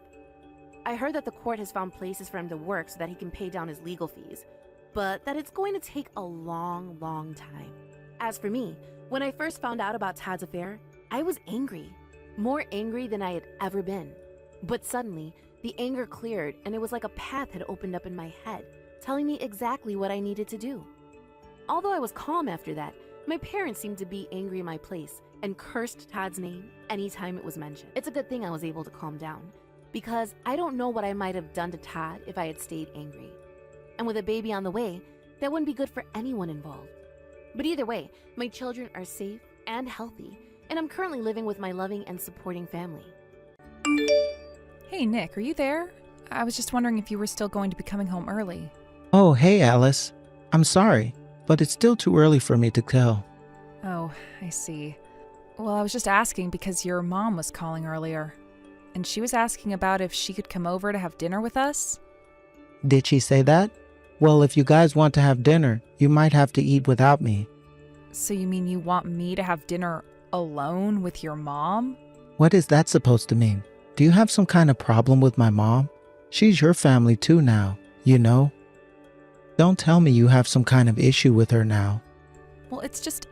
S2: I heard that the court has found places for him to work so that he can pay down his legal fees, but that it's going to take a long, long time. As for me, when I first found out about Todd's affair, I was angry. More angry than I had ever been. But suddenly, the anger cleared and it was like a path had opened up in my head, telling me exactly what I needed to do. Although I was calm after that, my parents seemed to be angry in my place and cursed Todd's name anytime it was mentioned. It's a good thing I was able to calm down. because I don't know what I might have done to Todd if I had stayed angry. And with a baby on the way, that wouldn't be good for anyone involved. But either way, my children are safe and healthy, and I'm currently living with my loving and supporting family.
S1: Hey, Nick, are you there? I was just wondering if you were still going to be coming home early.
S3: Oh, hey, Alice. I'm sorry, but it's still too early for me to tell.
S1: Oh, I see. Well, I was just asking because your mom was calling earlier, and she was asking about if she could come over to have dinner with us.
S3: Did she say that? Well, if you guys want to have dinner, you might have to eat without me.
S1: So you mean you want me to have dinner alone with your mom?
S3: What is that supposed to mean? Do you have some kind of problem with my mom? She's your family too now, you know? Don't tell me you have some kind of issue with her now.
S1: Well, it's just,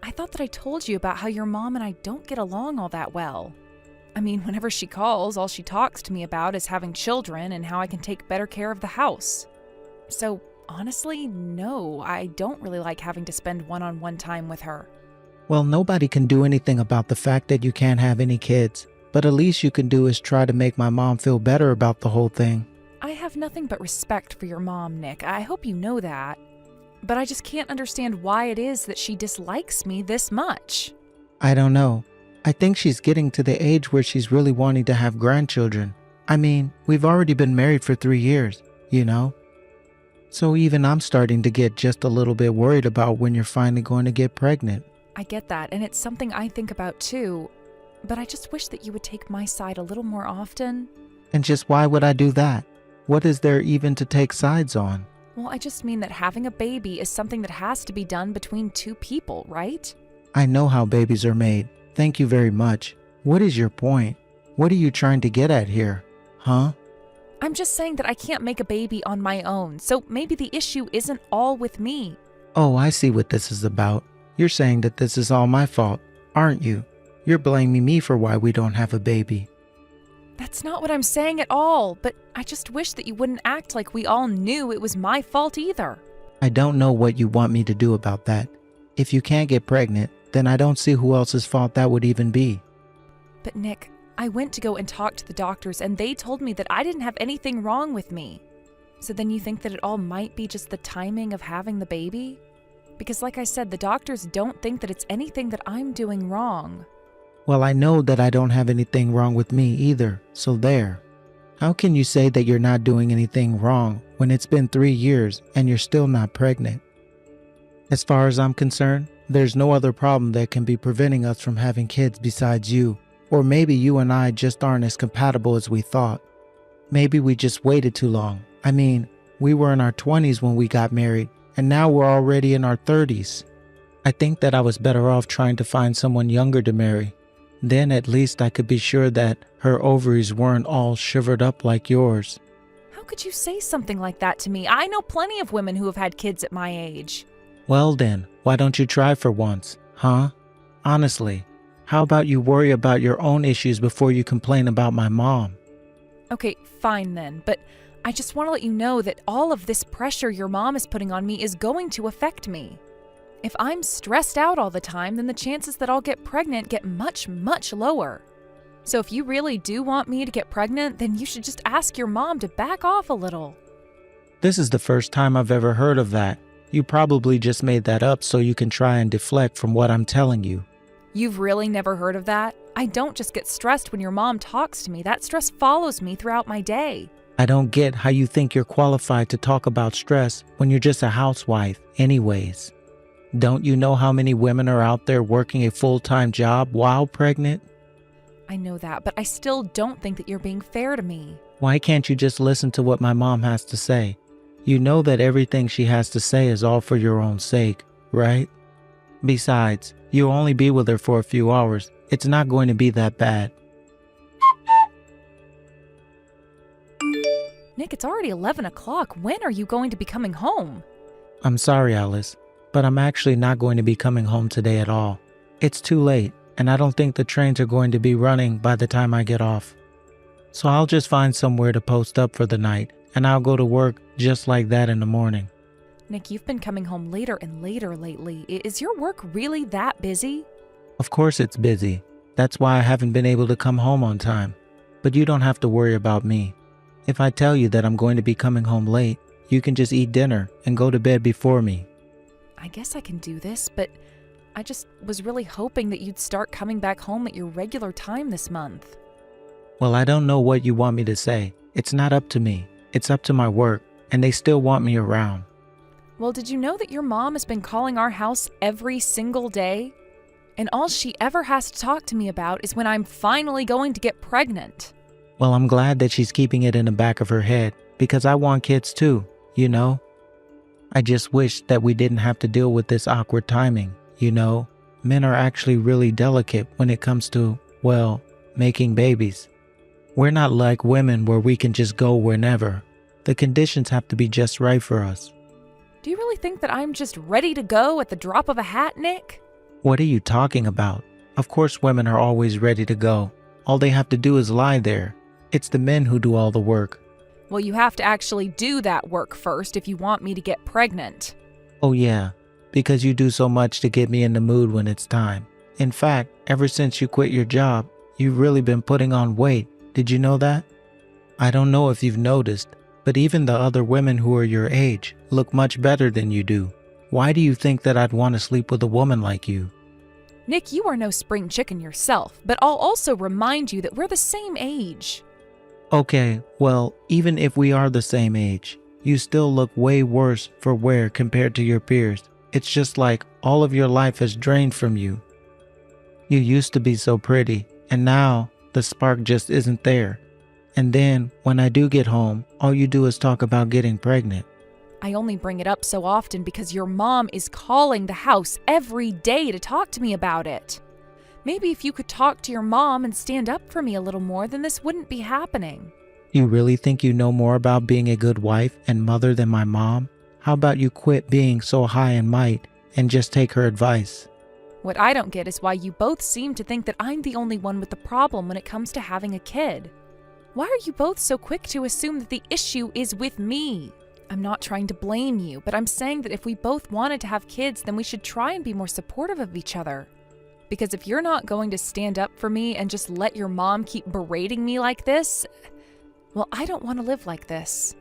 S1: I thought that I told you about how your mom and I don't get along all that well. I mean, whenever she calls, all she talks to me about is having children and how I can take better care of the house. So, honestly, no, I don't really like having to spend one-on-one time with her.
S3: Well, nobody can do anything about the fact that you can't have any kids, but at least you can do is try to make my mom feel better about the whole thing.
S1: I have nothing but respect for your mom, Nick. I hope you know that. But I just can't understand why it is that she dislikes me this much.
S3: I don't know. I think she's getting to the age where she's really wanting to have grandchildren. I mean, we've already been married for 3 years, you know? So even I'm starting to get just a little bit worried about when you're finally going to get pregnant.
S1: I get that, and it's something I think about too. But I just wish that you would take my side a little more often.
S3: And just why would I do that? What is there even to take sides on?
S1: Well, I just mean that having a baby is something that has to be done between two people, right?
S3: I know how babies are made. Thank you very much. What is your point? What are you trying to get at here? Huh?
S1: I'm just saying that I can't make a baby on my own, so maybe the issue isn't all with me.
S3: Oh, I see what this is about. You're saying that this is all my fault, aren't you? You're blaming me for why we don't have a baby.
S1: That's not what I'm saying at all, but I just wish that you wouldn't act like we all knew it was my fault either.
S3: I don't know what you want me to do about that. If you can't get pregnant, then I don't see who else's fault that would even be.
S1: But Nick, I went to go and talk to the doctors and they told me that I didn't have anything wrong with me. So then you think that it all might be just the timing of having the baby? Because like I said, the doctors don't think that it's anything that I'm doing wrong.
S3: Well, I know that I don't have anything wrong with me either, so there. How can you say that you're not doing anything wrong when it's been 3 years and you're still not pregnant? As far as I'm concerned, there's no other problem that can be preventing us from having kids besides you. Or maybe you and I just aren't as compatible as we thought. Maybe we just waited too long. I mean, we were in our 20s when we got married, and now we're already in our 30s. I think that I was better off trying to find someone younger to marry. Then at least I could be sure that her ovaries weren't all shivered up like yours.
S1: How could you say something like that to me? I know plenty of women who have had kids at my age.
S3: Well then, why don't you try for once, huh? Honestly, how about you worry about your own issues before you complain about my mom?
S1: Okay, fine then, but I just want to let you know that all of this pressure your mom is putting on me is going to affect me. If I'm stressed out all the time, then the chances that I'll get pregnant get much, much lower. So if you really do want me to get pregnant, then you should just ask your mom to back off a little.
S3: This is the first time I've ever heard of that. You probably just made that up so you can try and deflect from what I'm telling you.
S1: You've really never heard of that? I don't just get stressed when your mom talks to me. That stress follows me throughout my day.
S3: I don't get how you think you're qualified to talk about stress when you're just a housewife anyways. Don't you know how many women are out there working a full-time job while pregnant?
S1: I know that, but I still don't think that you're being fair to me.
S3: Why can't you just listen to what my mom has to say? You know that everything she has to say is all for your own sake, right? Besides, you'll only be with her for a few hours. It's not going to be that bad.
S1: Nick, it's already 11 o'clock. When are you going to be coming home?
S3: I'm sorry, Alice, but I'm actually not going to be coming home today at all. It's too late, and I don't think the trains are going to be running by the time I get off. So I'll just find somewhere to post up for the night, and I'll go to work just like that in the morning.
S1: Nick, you've been coming home later and later lately. Is your work really that busy?
S3: Of course it's busy. That's why I haven't been able to come home on time. but you don't have to worry about me. If I tell you that I'm going to be coming home late, you can just eat dinner and go to bed before me.
S1: I guess I can do this, but I just was really hoping that you'd start coming back home at your regular time this month.
S3: Well, I don't know what you want me to say. It's not up to me. It's up to my work, and they still want me around.
S1: Well, did you know that your mom has been calling our house every single day? And all she ever has to talk to me about is when I'm finally going to get pregnant.
S3: Well, I'm glad that she's keeping it in the back of her head, because I want kids too, you know? I just wish that we didn't have to deal with this awkward timing, you know? Men are actually really delicate when it comes to, well, making babies. We're not like women where we can just go whenever. The conditions have to be just right for us.
S1: Do you really think that I'm just ready to go at the drop of a hat, Nick?
S3: What are you talking about? Of course women are always ready to go. All they have to do is lie there. It's the men who do all the work.
S1: Well, you have to actually do that work first if you want me to get pregnant.
S3: Oh yeah, because you do so much to get me in the mood when it's time. In fact, ever since you quit your job, you've really been putting on weight. Did you know that? I don't know if you've noticed, but even the other women who are your age look much better than you do. Why do you think that I'd want to sleep with a woman like you?
S1: Nick, you are no spring chicken yourself, but I'll also remind you that we're the same age.
S3: Okay, well, even if we are the same age, you still look way worse for wear compared to your peers. It's just like all of your life has drained from you. You used to be so pretty, and now the spark just isn't there. And then, when I do get home, all you do is talk about getting pregnant.
S1: I only bring it up so often because your mom is calling the house every day to talk to me about it. Maybe if you could talk to your mom and stand up for me a little more, then this wouldn't be happening.
S3: You really think you know more about being a good wife and mother than my mom? How about you quit being so high and might and just take her advice?
S1: What I don't get is why you both seem to think that I'm the only one with the problem when it comes to having a kid. Why are you both so quick to assume that the issue is with me? I'm not trying to blame you, but I'm saying that if we both wanted to have kids, then we should try and be more supportive of each other. Because if you're not going to stand up for me and just let your mom keep berating me like this, well, I don't want to live like this.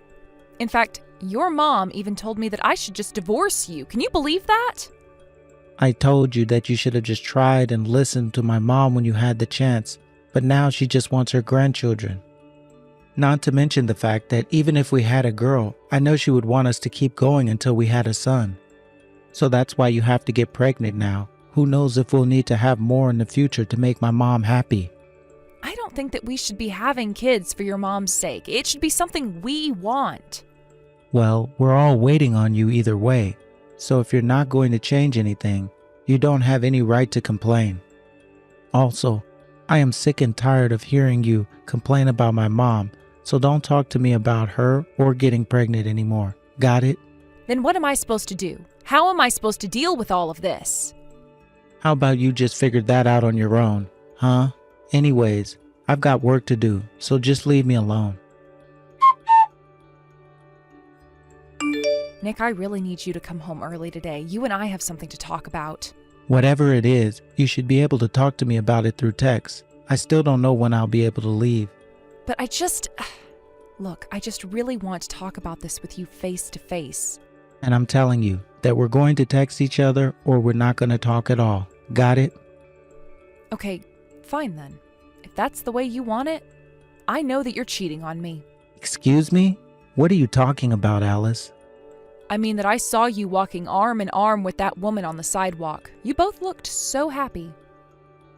S1: In fact, your mom even told me that I should just divorce you. Can you believe that?
S3: I told you that you should have just tried and listened to my mom when you had the chance, but now she just wants her grandchildren. Not to mention the fact that even if we had a girl, I know she would want us to keep going until we had a son. So that's why you have to get pregnant now. Who knows if we'll need to have more in the future to make my mom happy.
S1: I don't think that we should be having kids for your mom's sake. It should be something we want.
S3: Well, we're all waiting on you either way. So if you're not going to change anything, you don't have any right to complain. Also, I am sick and tired of hearing you complain about my mom, so don't talk to me about her or getting pregnant anymore. Got it?
S1: Then what am I supposed to do? How am I supposed to deal with all of this?
S3: How about you just figure that out on your own, huh? Anyways, I've got work to do, so just leave me alone.
S1: Nick, I really need you to come home early today. You and I have something to talk about.
S3: Whatever it is, you should be able to talk to me about it through text. I still don't know when I'll be able to leave.
S1: But Look, I just really want to talk about this with you face to face.
S3: And I'm telling you that we're going to text each other or we're not going to talk at all. Got it?
S1: Okay, fine then. If that's the way you want it, I know that you're cheating on me.
S3: Excuse me? What are you talking about, Alice?
S1: I mean that I saw you walking arm in arm with that woman on the sidewalk. You both looked so happy.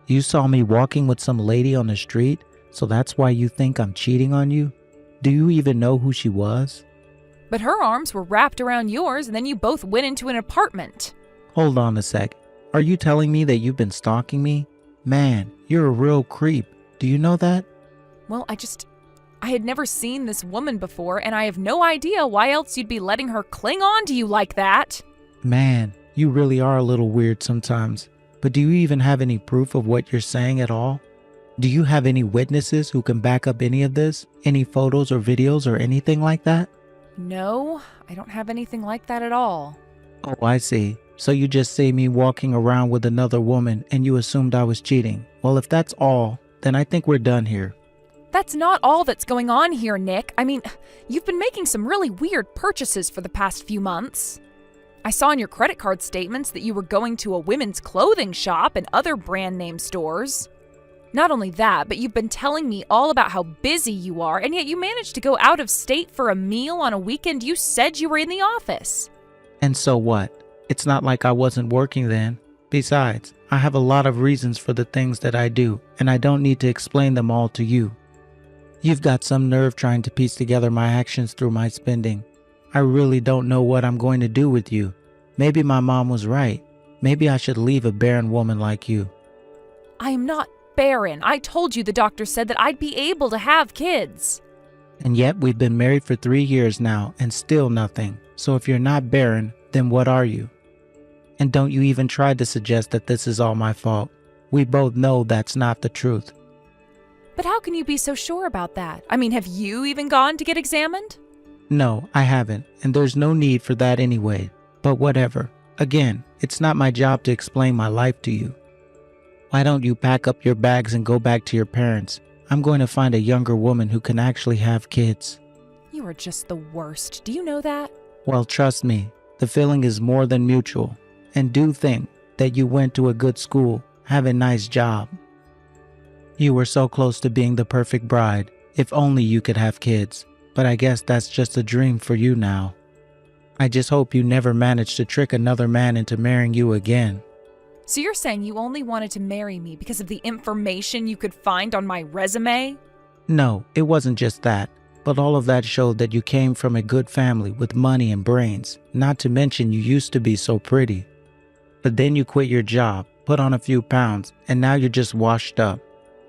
S3: You saw me walking with some lady on the street, so that's why you think I'm cheating on you? Do you even know who she was?
S1: But her arms were wrapped around yours, and then you both went into an apartment.
S3: Hold on a sec. Are you telling me that you've been stalking me? Man, you're a real creep. Do you know that?
S1: Well, I had never seen this woman before, and I have no idea why else you'd be letting her cling on to you like that.
S3: Man, you really are a little weird sometimes. But do you even have any proof of what you're saying at all? Do you have any witnesses who can back up any of this? Any photos or videos or anything like that?
S1: No, I don't have anything like that at all.
S3: Oh, I see. So you just see me walking around with another woman and you assumed I was cheating. Well, if that's all, then I think we're done here.
S1: That's not all that's going on here, Nick. I mean, you've been making some really weird purchases for the past few months. I saw in your credit card statements that you were going to a women's clothing shop and other brand name stores. Not only that, but you've been telling me all about how busy you are, and yet you managed to go out of state for a meal on a weekend you said you were in the office.
S3: And so what? It's not like I wasn't working then. Besides, I have a lot of reasons for the things that I do, and I don't need to explain them all to you. You've got some nerve trying to piece together my actions through my spending. I really don't know what I'm going to do with you. Maybe my mom was right. Maybe I should leave a barren woman like you.
S1: I am not barren. I told you the doctor said that I'd be able to have kids.
S3: And yet we've been married for 3 years now and still nothing. So if you're not barren, then what are you? And don't you even try to suggest that this is all my fault. We both know that's not the truth.
S1: But how can you be so sure about that? I mean, have you even gone to get examined?
S3: No, I haven't, and there's no need for that anyway. But whatever. Again, it's not my job to explain my life to you. Why don't you pack up your bags and go back to your parents? I'm going to find a younger woman who can actually have kids.
S1: You are just the worst. Do you know that?
S3: Well, trust me, the feeling is more than mutual. And do think that you went to a good school, have a nice job. You were so close to being the perfect bride, if only you could have kids. But I guess that's just a dream for you now. I just hope you never manage to trick another man into marrying you again.
S1: So you're saying you only wanted to marry me because of the information you could find on my resume?
S3: No, it wasn't just that. But all of that showed that you came from a good family with money and brains. Not to mention you used to be so pretty. But then you quit your job, put on a few pounds, and now you're just washed up.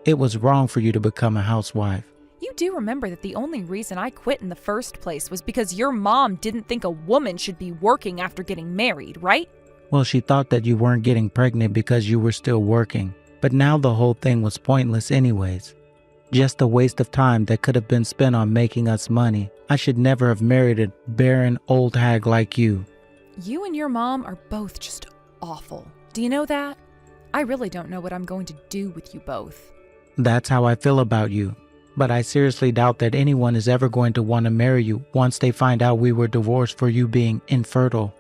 S3: It was wrong for you to become a housewife.
S1: You do remember that the only reason I quit in the first place was because your mom didn't think a woman should be working after getting married, right?
S3: Well, she thought that you weren't getting pregnant because you were still working. But now the whole thing was pointless anyways. Just a waste of time that could have been spent on making us money. I should never have married a barren old hag like you.
S1: You and your mom are both just awful. Do you know that? I really don't know what I'm going to do with you both.
S3: That's how I feel about you. But I seriously doubt that anyone is ever going to want to marry you once they find out we were divorced for you being infertile.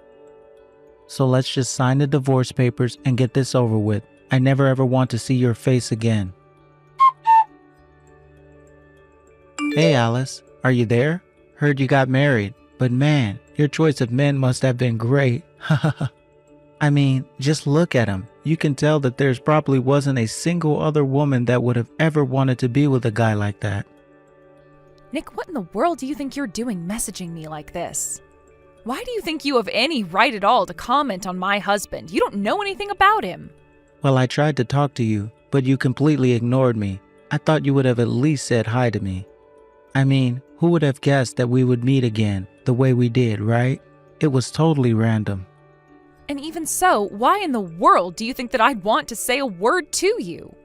S3: So let's just sign the divorce papers and get this over with. I never ever want to see your face again. Hey Alice, are you there? Heard you got married, but man, your choice of men must have been great. I mean, just look at him. You can tell that there's probably wasn't a single other woman that would have ever wanted to be with a guy like that.
S1: Nick, what in the world do you think you're doing messaging me like this? Why do you think you have any right at all to comment on my husband? You don't know anything about him.
S3: Well, I tried to talk to you, but you completely ignored me. I thought you would have at least said hi to me. I mean, who would have guessed that we would meet again the way we did, right? It was totally random.
S1: And even so, why in the world do you think that I'd want to say a word to you?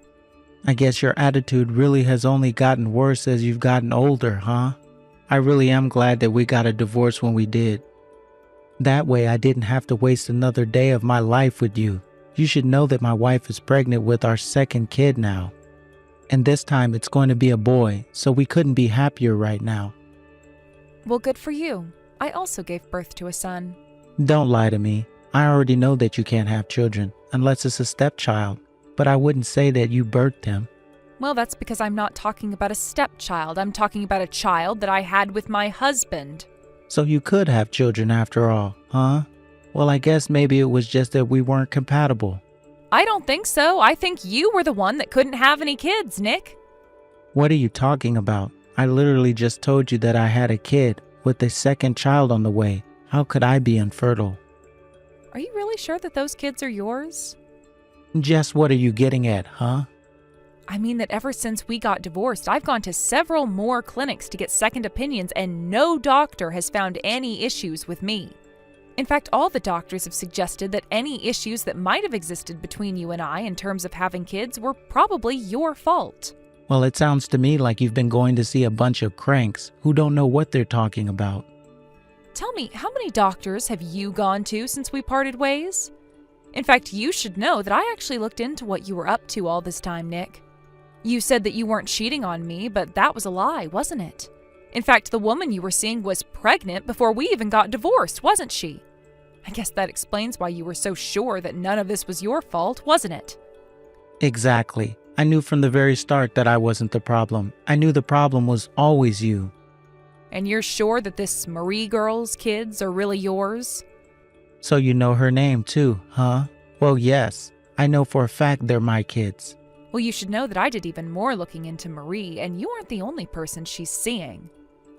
S3: I guess your attitude really has only gotten worse as you've gotten older, huh? I really am glad that we got a divorce when we did. That way I didn't have to waste another day of my life with you. You should know that my wife is pregnant with our second kid now. And this time it's going to be a boy, so we couldn't be happier right now.
S1: Well, good for you. I also gave birth to a son.
S3: Don't lie to me. I already know that you can't have children, unless it's a stepchild. But I wouldn't say that you birthed him.
S1: Well, that's because I'm not talking about a stepchild. I'm talking about a child that I had with my husband.
S3: So you could have children after all, huh? Well, I guess maybe it was just that we weren't compatible.
S1: I don't think so. I think you were the one that couldn't have any kids, Nick.
S3: What are you talking about? I literally just told you that I had a kid with a second child on the way. How could I be infertile?
S1: Are you really sure that those kids are yours?
S3: Just what are you getting at, huh?
S1: I mean that ever since we got divorced, I've gone to several more clinics to get second opinions, and no doctor has found any issues with me. In fact, all the doctors have suggested that any issues that might have existed between you and I in terms of having kids were probably your fault.
S3: Well, it sounds to me like you've been going to see a bunch of cranks who don't know what they're talking about.
S1: Tell me, how many doctors have you gone to since we parted ways? In fact, you should know that I actually looked into what you were up to all this time, Nick. You said that you weren't cheating on me, but that was a lie, wasn't it? In fact, the woman you were seeing was pregnant before we even got divorced, wasn't she? I guess that explains why you were so sure that none of this was your fault, wasn't it?
S3: Exactly. I knew from the very start that I wasn't the problem. I knew the problem was always you.
S1: And you're sure that this Marie girl's kids are really yours?
S3: So you know her name too, huh? Well, yes. I know for a fact they're my kids.
S1: Well, you should know that I did even more looking into Marie, and you aren't the only person she's seeing.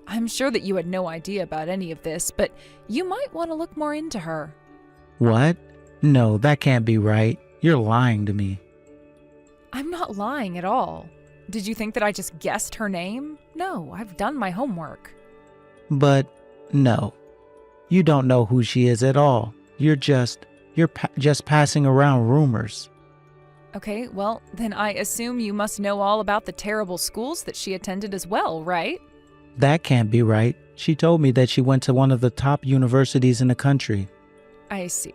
S1: I'm sure that you had no idea about any of this, but you might want to look more into her.
S3: What? No, that can't be right. You're lying to me.
S1: I'm not lying at all. Did you think that I just guessed her name? No, I've done my homework.
S3: But no. You don't know who she is at all. You're just passing around rumors.
S1: Okay, well, then I assume you must know all about the terrible schools that she attended as well, right?
S3: That can't be right. She told me that she went to one of the top universities in the country.
S1: I see.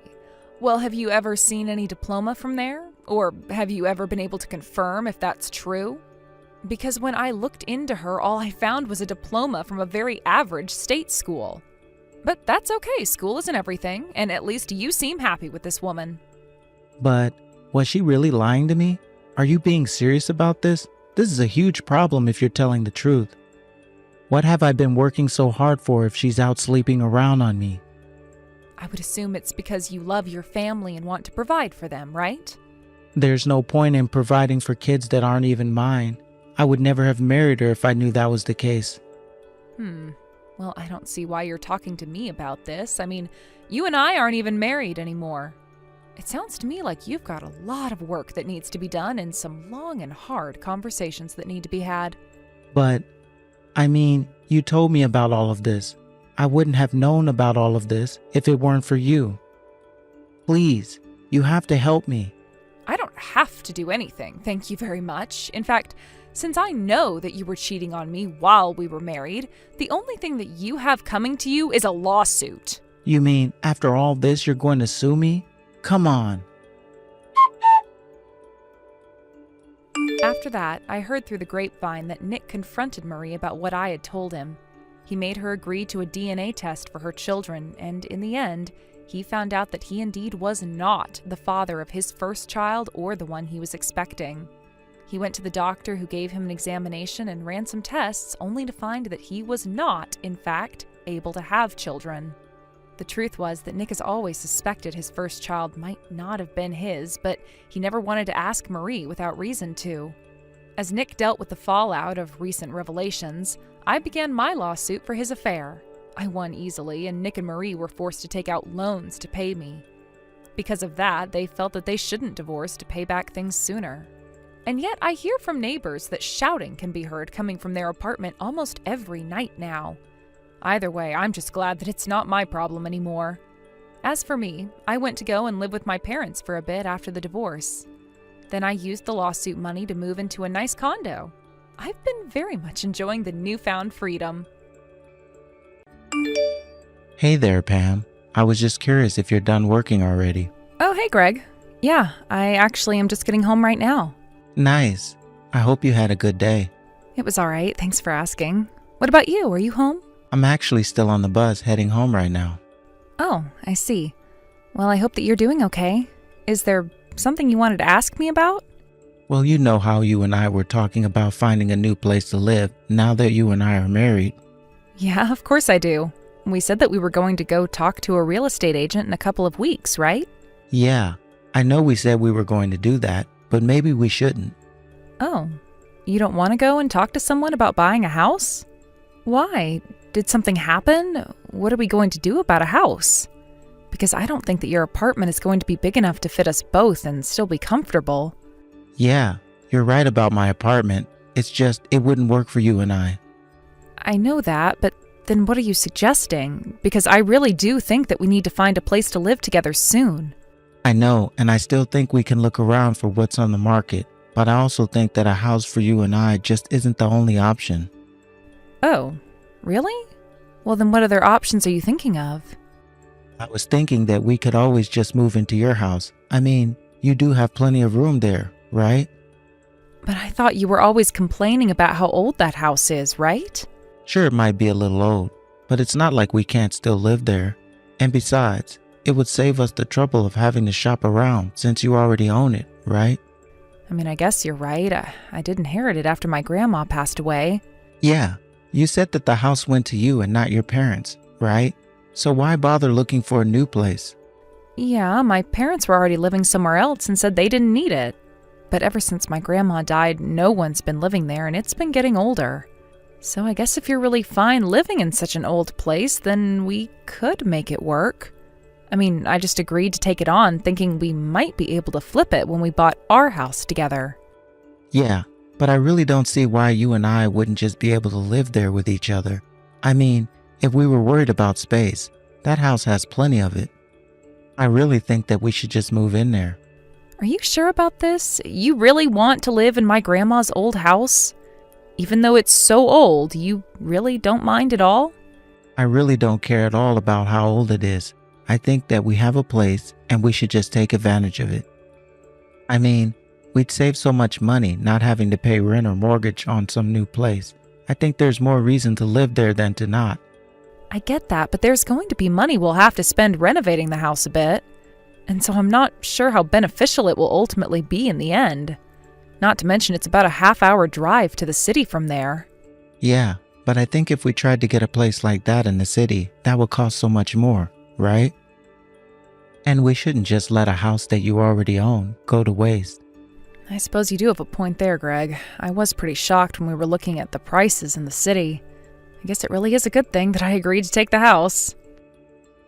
S1: Well, have you ever seen any diploma from there? Or have you ever been able to confirm if that's true? Because when I looked into her, all I found was a diploma from a very average state school. But that's okay, school isn't everything, and at least you seem happy with this woman.
S3: But was she really lying to me? Are you being serious about this? This is a huge problem if you're telling the truth. What have I been working so hard for if she's out sleeping around on me?
S1: I would assume it's because you love your family and want to provide for them, right?
S3: There's no point in providing for kids that aren't even mine. I would never have married her if I knew that was the case.
S1: Well, I don't see why you're talking to me about this. I mean, you and I aren't even married anymore. It sounds to me like you've got a lot of work that needs to be done and some long and hard conversations that need to be had.
S3: But, I mean, you told me about all of this. I wouldn't have known about all of this if it weren't for you. Please, you have to help me.
S1: I don't have to do anything, thank you very much. In fact, since I know that you were cheating on me while we were married, the only thing that you have coming to you is a lawsuit.
S3: You mean after all this you're going to sue me? Come on.
S1: After that, I heard through the grapevine that Nick confronted Marie about what I had told him. He made her agree to a DNA test for her children, and in the end, he found out that he indeed was not the father of his first child or the one he was expecting. He went to the doctor who gave him an examination and ran some tests only to find that he was not, in fact, able to have children. The truth was that Nick has always suspected his first child might not have been his, but he never wanted to ask Marie without reason to. As Nick dealt with the fallout of recent revelations, I began my lawsuit for his affair. I won easily, and Nick and Marie were forced to take out loans to pay me. Because of that, they felt that they shouldn't divorce to pay back things sooner. And yet I hear from neighbors that shouting can be heard coming from their apartment almost every night now. Either way, I'm just glad that it's not my problem anymore. As for me, I went to go and live with my parents for a bit after the divorce. Then I used the lawsuit money to move into a nice condo. I've been very much enjoying the newfound freedom.
S3: Hey there, Pam. I was just curious if you're done working already.
S1: Oh, hey, Greg. Yeah, I actually am just getting home right now.
S3: Nice. I hope you had a good day.
S1: It was all right, thanks for asking. What about you? Are you home?
S3: I'm actually still on the bus heading home right now.
S1: Oh, I see. Well, I hope that you're doing okay. Is there something you wanted to ask me about?
S3: Well, you know how you and I were talking about finding a new place to live now that you and I are married.
S1: Yeah, of course I do. We said that we were going to go talk to a real estate agent in a couple of weeks, right?
S3: Yeah, I know we said we were going to do that, but maybe we shouldn't.
S1: Oh, you don't want to go and talk to someone about buying a house? Why? Did something happen? What are we going to do about a house? Because I don't think that your apartment is going to be big enough to fit us both and still be comfortable.
S3: Yeah, you're right about my apartment. It's just, it wouldn't work for you and I.
S1: I know that, but then what are you suggesting? Because I really do think that we need to find a place to live together soon.
S3: I know, and I still think we can look around for what's on the market, but I also think that a house for you and I just isn't the only option.
S1: Oh, really? Well, then what other options are you thinking of?
S3: I was thinking that we could always just move into your house. I mean, you do have plenty of room there, right?
S1: But I thought you were always complaining about how old that house is, right?
S3: Sure, it might be a little old, but it's not like we can't still live there. And besides, it would save us the trouble of having to shop around since you already own it, right?
S1: I mean, I guess you're right. I did inherit it after my grandma passed away.
S3: Yeah, you said that the house went to you and not your parents, right? So why bother looking for a new place?
S1: Yeah, my parents were already living somewhere else and said they didn't need it. But ever since my grandma died, no one's been living there and it's been getting older. So I guess if you're really fine living in such an old place, then we could make it work. I mean, I just agreed to take it on thinking we might be able to flip it when we bought our house together.
S3: Yeah, but I really don't see why you and I wouldn't just be able to live there with each other. I mean, if we were worried about space, that house has plenty of it. I really think that we should just move in there.
S1: Are you sure about this? You really want to live in my grandma's old house? Even though it's so old, you really don't mind at all?
S3: I really don't care at all about how old it is. I think that we have a place and we should just take advantage of it. I mean, we'd save so much money not having to pay rent or mortgage on some new place. I think there's more reason to live there than to not.
S1: I get that, but there's going to be money we'll have to spend renovating the house a bit. And so I'm not sure how beneficial it will ultimately be in the end. Not to mention it's about a half-hour drive to the city from there.
S3: Yeah, but I think if we tried to get a place like that in the city, that would cost so much more, right? And we shouldn't just let a house that you already own go to waste.
S1: I suppose you do have a point there, Greg. I was pretty shocked when we were looking at the prices in the city. I guess it really is a good thing that I agreed to take the house.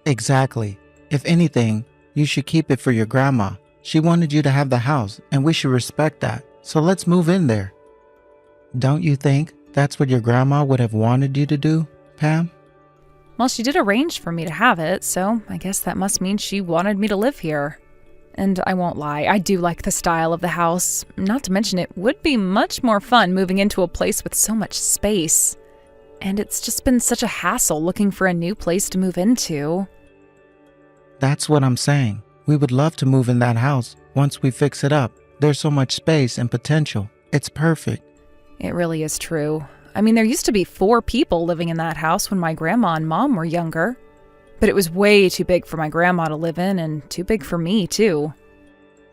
S3: Exactly. If anything, you should keep it for your grandma. She wanted you to have the house, and we should respect that. So let's move in there. Don't you think that's what your grandma would have wanted you to do, Pam?
S1: Well, she did arrange for me to have it, so I guess that must mean she wanted me to live here. And I won't lie, I do like the style of the house. Not to mention it would be much more fun moving into a place with so much space. And it's just been such a hassle looking for a new place to move into.
S3: That's what I'm saying. We would love to move in that house once we fix it up. There's so much space and potential. It's perfect.
S1: It really is true. I mean, there used to be 4 people living in that house when my grandma and mom were younger. But it was way too big for my grandma to live in and too big for me, too.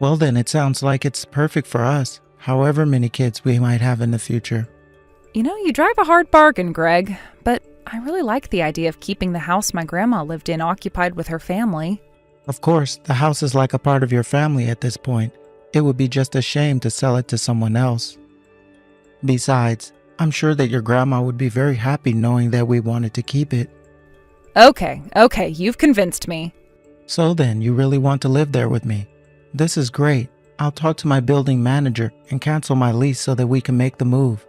S3: Well, then it sounds like it's perfect for us, however many kids we might have in the future.
S1: You know, you drive a hard bargain, Greg, but I really like the idea of keeping the house my grandma lived in occupied with her family.
S3: Of course, the house is like a part of your family at this point. It would be just a shame to sell it to someone else. Besides, I'm sure that your grandma would be very happy knowing that we wanted to keep it.
S1: Okay, you've convinced me.
S3: So then, you really want to live there with me? This is great. I'll talk to my building manager and cancel my lease so that we can make the move.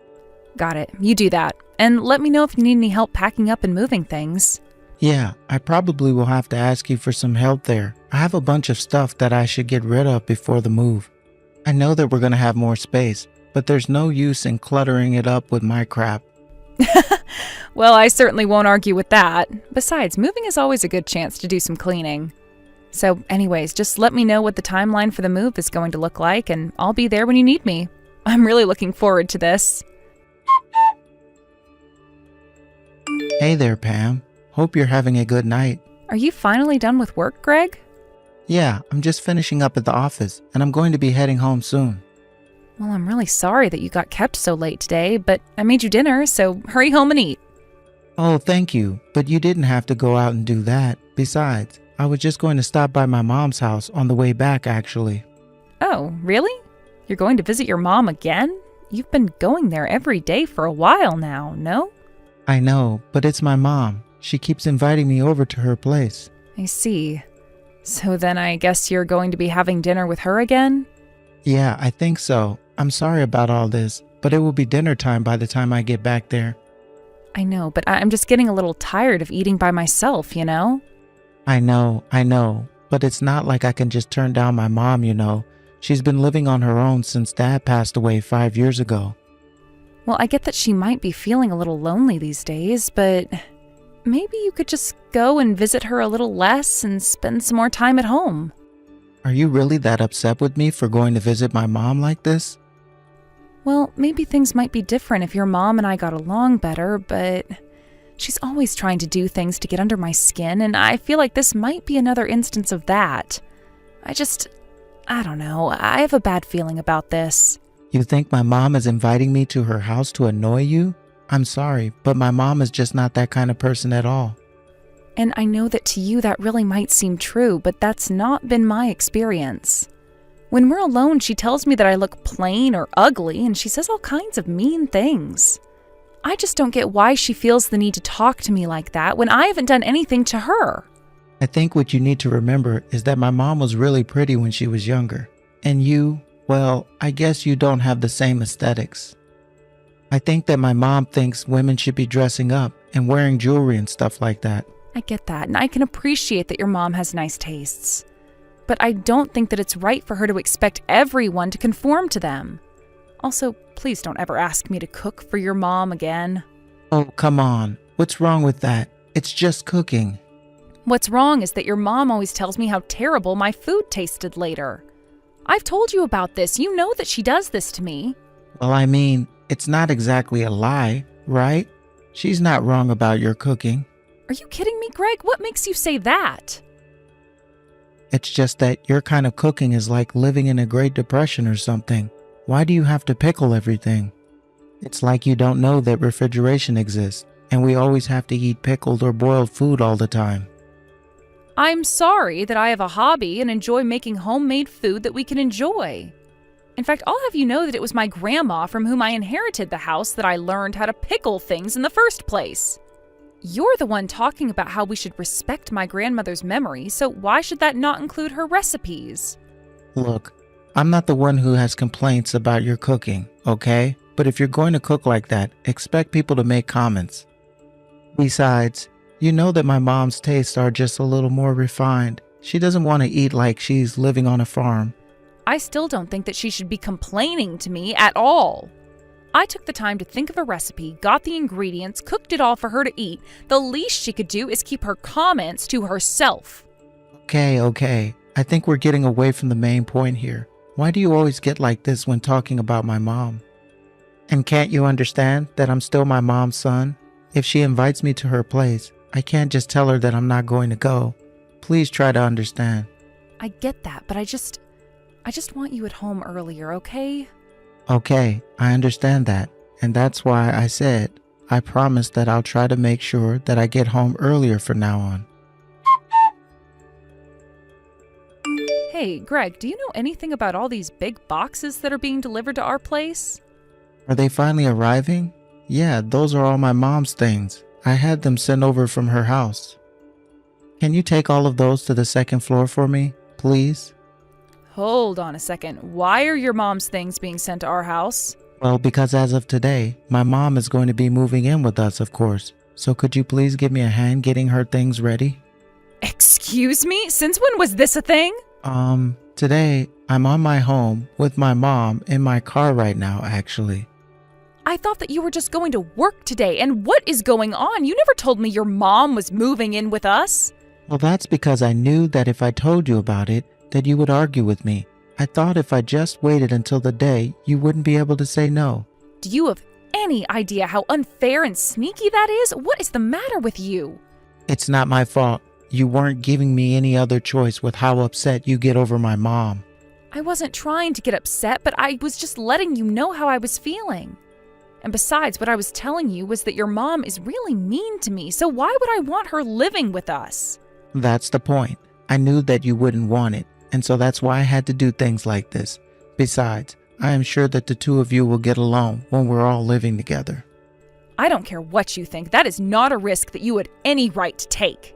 S1: Got it. You do that. And let me know if you need any help packing up and moving things.
S3: Yeah, I probably will have to ask you for some help there. I have a bunch of stuff that I should get rid of before the move. I know that we're going to have more space, but there's no use in cluttering it up with my crap.
S1: Well, I certainly won't argue with that. Besides, moving is always a good chance to do some cleaning. So anyways, just let me know what the timeline for the move is going to look like, and I'll be there when you need me. I'm really looking forward to this.
S3: Hey there, Pam. Hope you're having a good night.
S1: Are you finally done with work, Greg?
S3: Yeah, I'm just finishing up at the office, and I'm going to be heading home soon.
S1: Well, I'm really sorry that you got kept so late today, but I made you dinner, so hurry home and eat.
S3: Oh, thank you, but you didn't have to go out and do that. Besides, I was just going to stop by my mom's house on the way back, actually.
S1: Oh, really? You're going to visit your mom again? You've been going there every day for a while now, no?
S3: I know, but it's my mom. She keeps inviting me over to her place.
S1: I see. So then I guess you're going to be having dinner with her again?
S3: Yeah, I think so. I'm sorry about all this, but it will be dinner time by the time I get back there.
S1: I know, but I'm just getting a little tired of eating by myself, you know?
S3: I know, but it's not like I can just turn down my mom, you know. She's been living on her own since Dad passed away 5 years ago.
S1: Well, I get that she might be feeling a little lonely these days, but maybe you could just go and visit her a little less and spend some more time at home.
S3: Are you really that upset with me for going to visit my mom like this?
S1: Well, maybe things might be different if your mom and I got along better, but she's always trying to do things to get under my skin, and I feel like this might be another instance of that. I don't know. I have a bad feeling about this.
S3: You think my mom is inviting me to her house to annoy you? I'm sorry, but my mom is just not that kind of person at all.
S1: And I know that to you that really might seem true, but that's not been my experience. When we're alone, she tells me that I look plain or ugly, and she says all kinds of mean things. I just don't get why she feels the need to talk to me like that when I haven't done anything to her.
S3: I think what you need to remember is that my mom was really pretty when she was younger. And you, well, I guess you don't have the same aesthetics. I think that my mom thinks women should be dressing up and wearing jewelry and stuff like that.
S1: I get that, and I can appreciate that your mom has nice tastes. But I don't think that it's right for her to expect everyone to conform to them. Also, please don't ever ask me to cook for your mom again.
S3: Oh, come on. What's wrong with that? It's just cooking.
S1: What's wrong is that your mom always tells me how terrible my food tasted later. I've told you about this. You know that she does this to me.
S3: Well, I mean, it's not exactly a lie, right? She's not wrong about your cooking.
S1: Are you kidding me, Greg? What makes you say that?
S3: It's just that your kind of cooking is like living in a Great Depression or something. Why do you have to pickle everything? It's like you don't know that refrigeration exists, and we always have to eat pickled or boiled food all the time.
S1: I'm sorry that I have a hobby and enjoy making homemade food that we can enjoy. In fact, I'll have you know that it was my grandma from whom I inherited the house that I learned how to pickle things in the first place. You're the one talking about how we should respect my grandmother's memory, so why should that not include her recipes?
S3: Look, I'm not the one who has complaints about your cooking, okay? But if you're going to cook like that, expect people to make comments. Besides, you know that my mom's tastes are just a little more refined. She doesn't want to eat like she's living on a farm.
S1: I still don't think that she should be complaining to me at all. I took the time to think of a recipe, got the ingredients, cooked it all for her to eat. The least she could do is keep her comments to herself.
S3: Okay. I think we're getting away from the main point here. Why do you always get like this when talking about my mom? And can't you understand that I'm still my mom's son? If she invites me to her place, I can't just tell her that I'm not going to go. Please try to understand.
S1: I get that, but I just want you at home earlier, okay?
S3: Okay, I understand that. And that's why I said, I promise that I'll try to make sure that I get home earlier from now on.
S1: Hey, Greg, do you know anything about all these big boxes that are being delivered to our place?
S3: Are they finally arriving? Yeah, those are all my mom's things. I had them sent over from her house. Can you take all of those to the second floor for me, please?
S1: Hold on a second. Why are your mom's things being sent to our house?
S3: Well, because as of today, my mom is going to be moving in with us, of course. So could you please give me a hand getting her things ready?
S1: Excuse me? Since when was this a thing?
S3: Today, I'm on my home with my mom in my car right now, actually.
S1: I thought that you were just going to work today, and what is going on? You never told me your mom was moving in with us.
S3: Well, that's because I knew that if I told you about it, that you would argue with me. I thought if I just waited until the day, you wouldn't be able to say no.
S1: Do you have any idea how unfair and sneaky that is? What is the matter with you?
S3: It's not my fault. You weren't giving me any other choice with how upset you get over my mom.
S1: I wasn't trying to get upset, but I was just letting you know how I was feeling. And besides, what I was telling you was that your mom is really mean to me, so why would I want her living with us?
S3: That's the point. I knew that you wouldn't want it, and so that's why I had to do things like this. Besides, I am sure that the two of you will get along when we're all living together.
S1: I don't care what you think. That is not a risk that you had any right to take.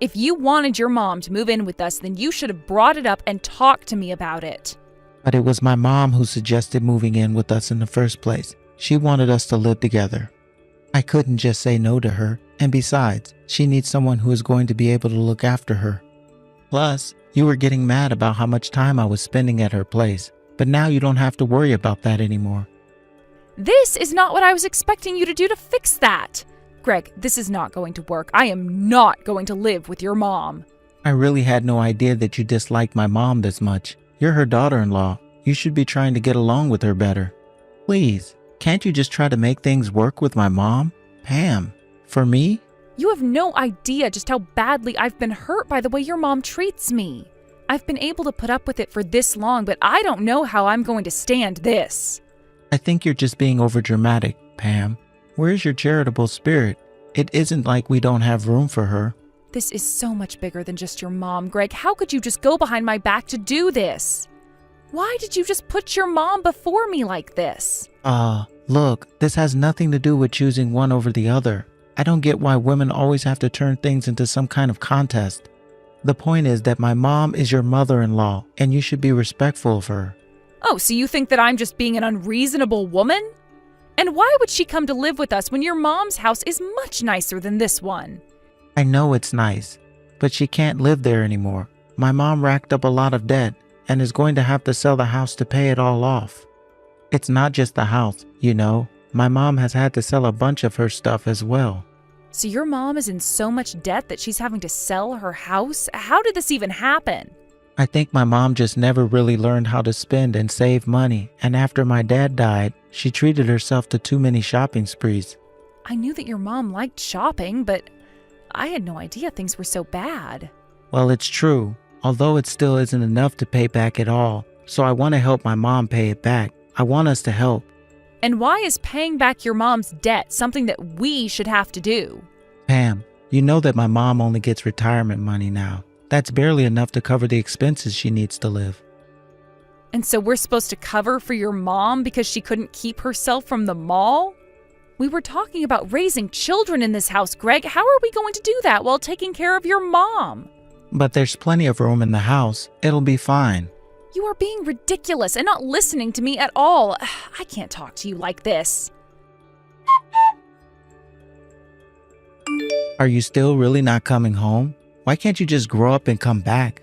S1: If you wanted your mom to move in with us, then you should have brought it up and talked to me about it.
S3: But it was my mom who suggested moving in with us in the first place. She wanted us to live together. I couldn't just say no to her, and besides, she needs someone who is going to be able to look after her. Plus, you were getting mad about how much time I was spending at her place, but now you don't have to worry about that anymore.
S1: This is not what I was expecting you to do to fix that. Greg, this is not going to work. I am not going to live with your mom.
S3: I really had no idea that you disliked my mom this much. You're her daughter-in-law. You should be trying to get along with her better. Please, can't you just try to make things work with my mom? Pam, for me?
S1: You have no idea just how badly I've been hurt by the way your mom treats me. I've been able to put up with it for this long, but I don't know how I'm going to stand this.
S3: I think you're just being overdramatic, Pam. Where's your charitable spirit? It isn't like we don't have room for her.
S1: This is so much bigger than just your mom, Greg. How could you just go behind my back to do this? Why did you just put your mom before me like this?
S3: Look, this has nothing to do with choosing one over the other. I don't get why women always have to turn things into some kind of contest. The point is that my mom is your mother-in-law, and you should be respectful of her.
S1: Oh, so you think that I'm just being an unreasonable woman? And why would she come to live with us when your mom's house is much nicer than this one?
S3: I know it's nice, but she can't live there anymore. My mom racked up a lot of debt and is going to have to sell the house to pay it all off. It's not just the house, you know. My mom has had to sell a bunch of her stuff as well.
S1: So your mom is in so much debt that she's having to sell her house? How did this even happen?
S3: I think my mom just never really learned how to spend and save money, and after my dad died, she treated herself to too many shopping sprees.
S1: I knew that your mom liked shopping, but I had no idea things were so bad.
S3: Well, it's true, although it still isn't enough to pay back it all, so I want to help my mom pay it back. I want us to help.
S1: And why is paying back your mom's debt something that we should have to do?
S3: Pam, you know that my mom only gets retirement money now. That's barely enough to cover the expenses she needs to live.
S1: And so we're supposed to cover for your mom because she couldn't keep herself from the mall? We were talking about raising children in this house, Greg. How are we going to do that while taking care of your mom?
S3: But there's plenty of room in the house. It'll be fine.
S1: You are being ridiculous and not listening to me at all. I can't talk to you like this.
S3: Are you still really not coming home? Why can't you just grow up and come back?